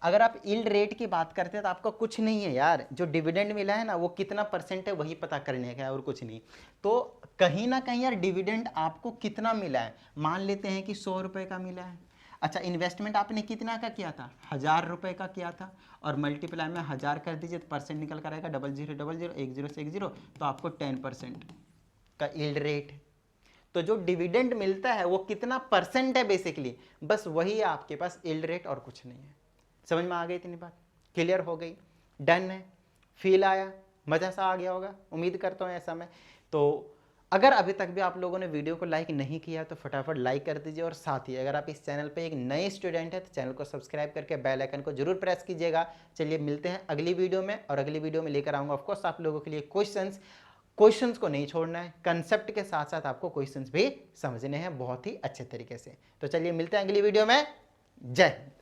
अगर आप यील्ड रेट की बात करते हैं तो आपका कुछ नहीं है यार, जो डिविडेंड मिला है ना वो कितना परसेंट है वही पता करने का है और कुछ नहीं। तो कहीं ना कहीं यार डिविडेंड आपको कितना मिला है, मान लेते हैं कि 100 रुपये का मिला है। अच्छा, इन्वेस्टमेंट आपने कितना का किया था? 1000 रुपये का किया था, और मल्टीप्लाई में 1000 कर दीजिए तो परसेंट निकल कर आएगा 0000, 10 से 10, तो आपको 10% का यील्ड रेट। तो जो डिविडेंड मिलता है वो कितना परसेंट है बेसिकली, बस वही है आपके पास यील्ड रेट और कुछ नहीं है। समझ में आ गई इतनी बात? क्लियर हो गई? डन है? फील आया? मज़ा सा आ गया होगा, उम्मीद करता हूँ ऐसा मैं। तो अगर अभी तक भी आप लोगों ने वीडियो को लाइक नहीं किया तो फटाफट लाइक कर दीजिए, और साथ ही अगर आप इस चैनल पे एक नए स्टूडेंट हैं तो चैनल को सब्सक्राइब करके बेल आइकन को जरूर प्रेस कीजिएगा। चलिए मिलते हैं अगली वीडियो में, और अगली वीडियो में लेकर आऊँगा ऑफकोर्स आप लोगों के लिए क्वेश्चंस को नहीं छोड़ना है, कंसेप्ट के साथ साथ आपको क्वेश्चंस भी समझने हैं बहुत ही अच्छे तरीके से। तो चलिए मिलते हैं अगली वीडियो में। जय हिंद।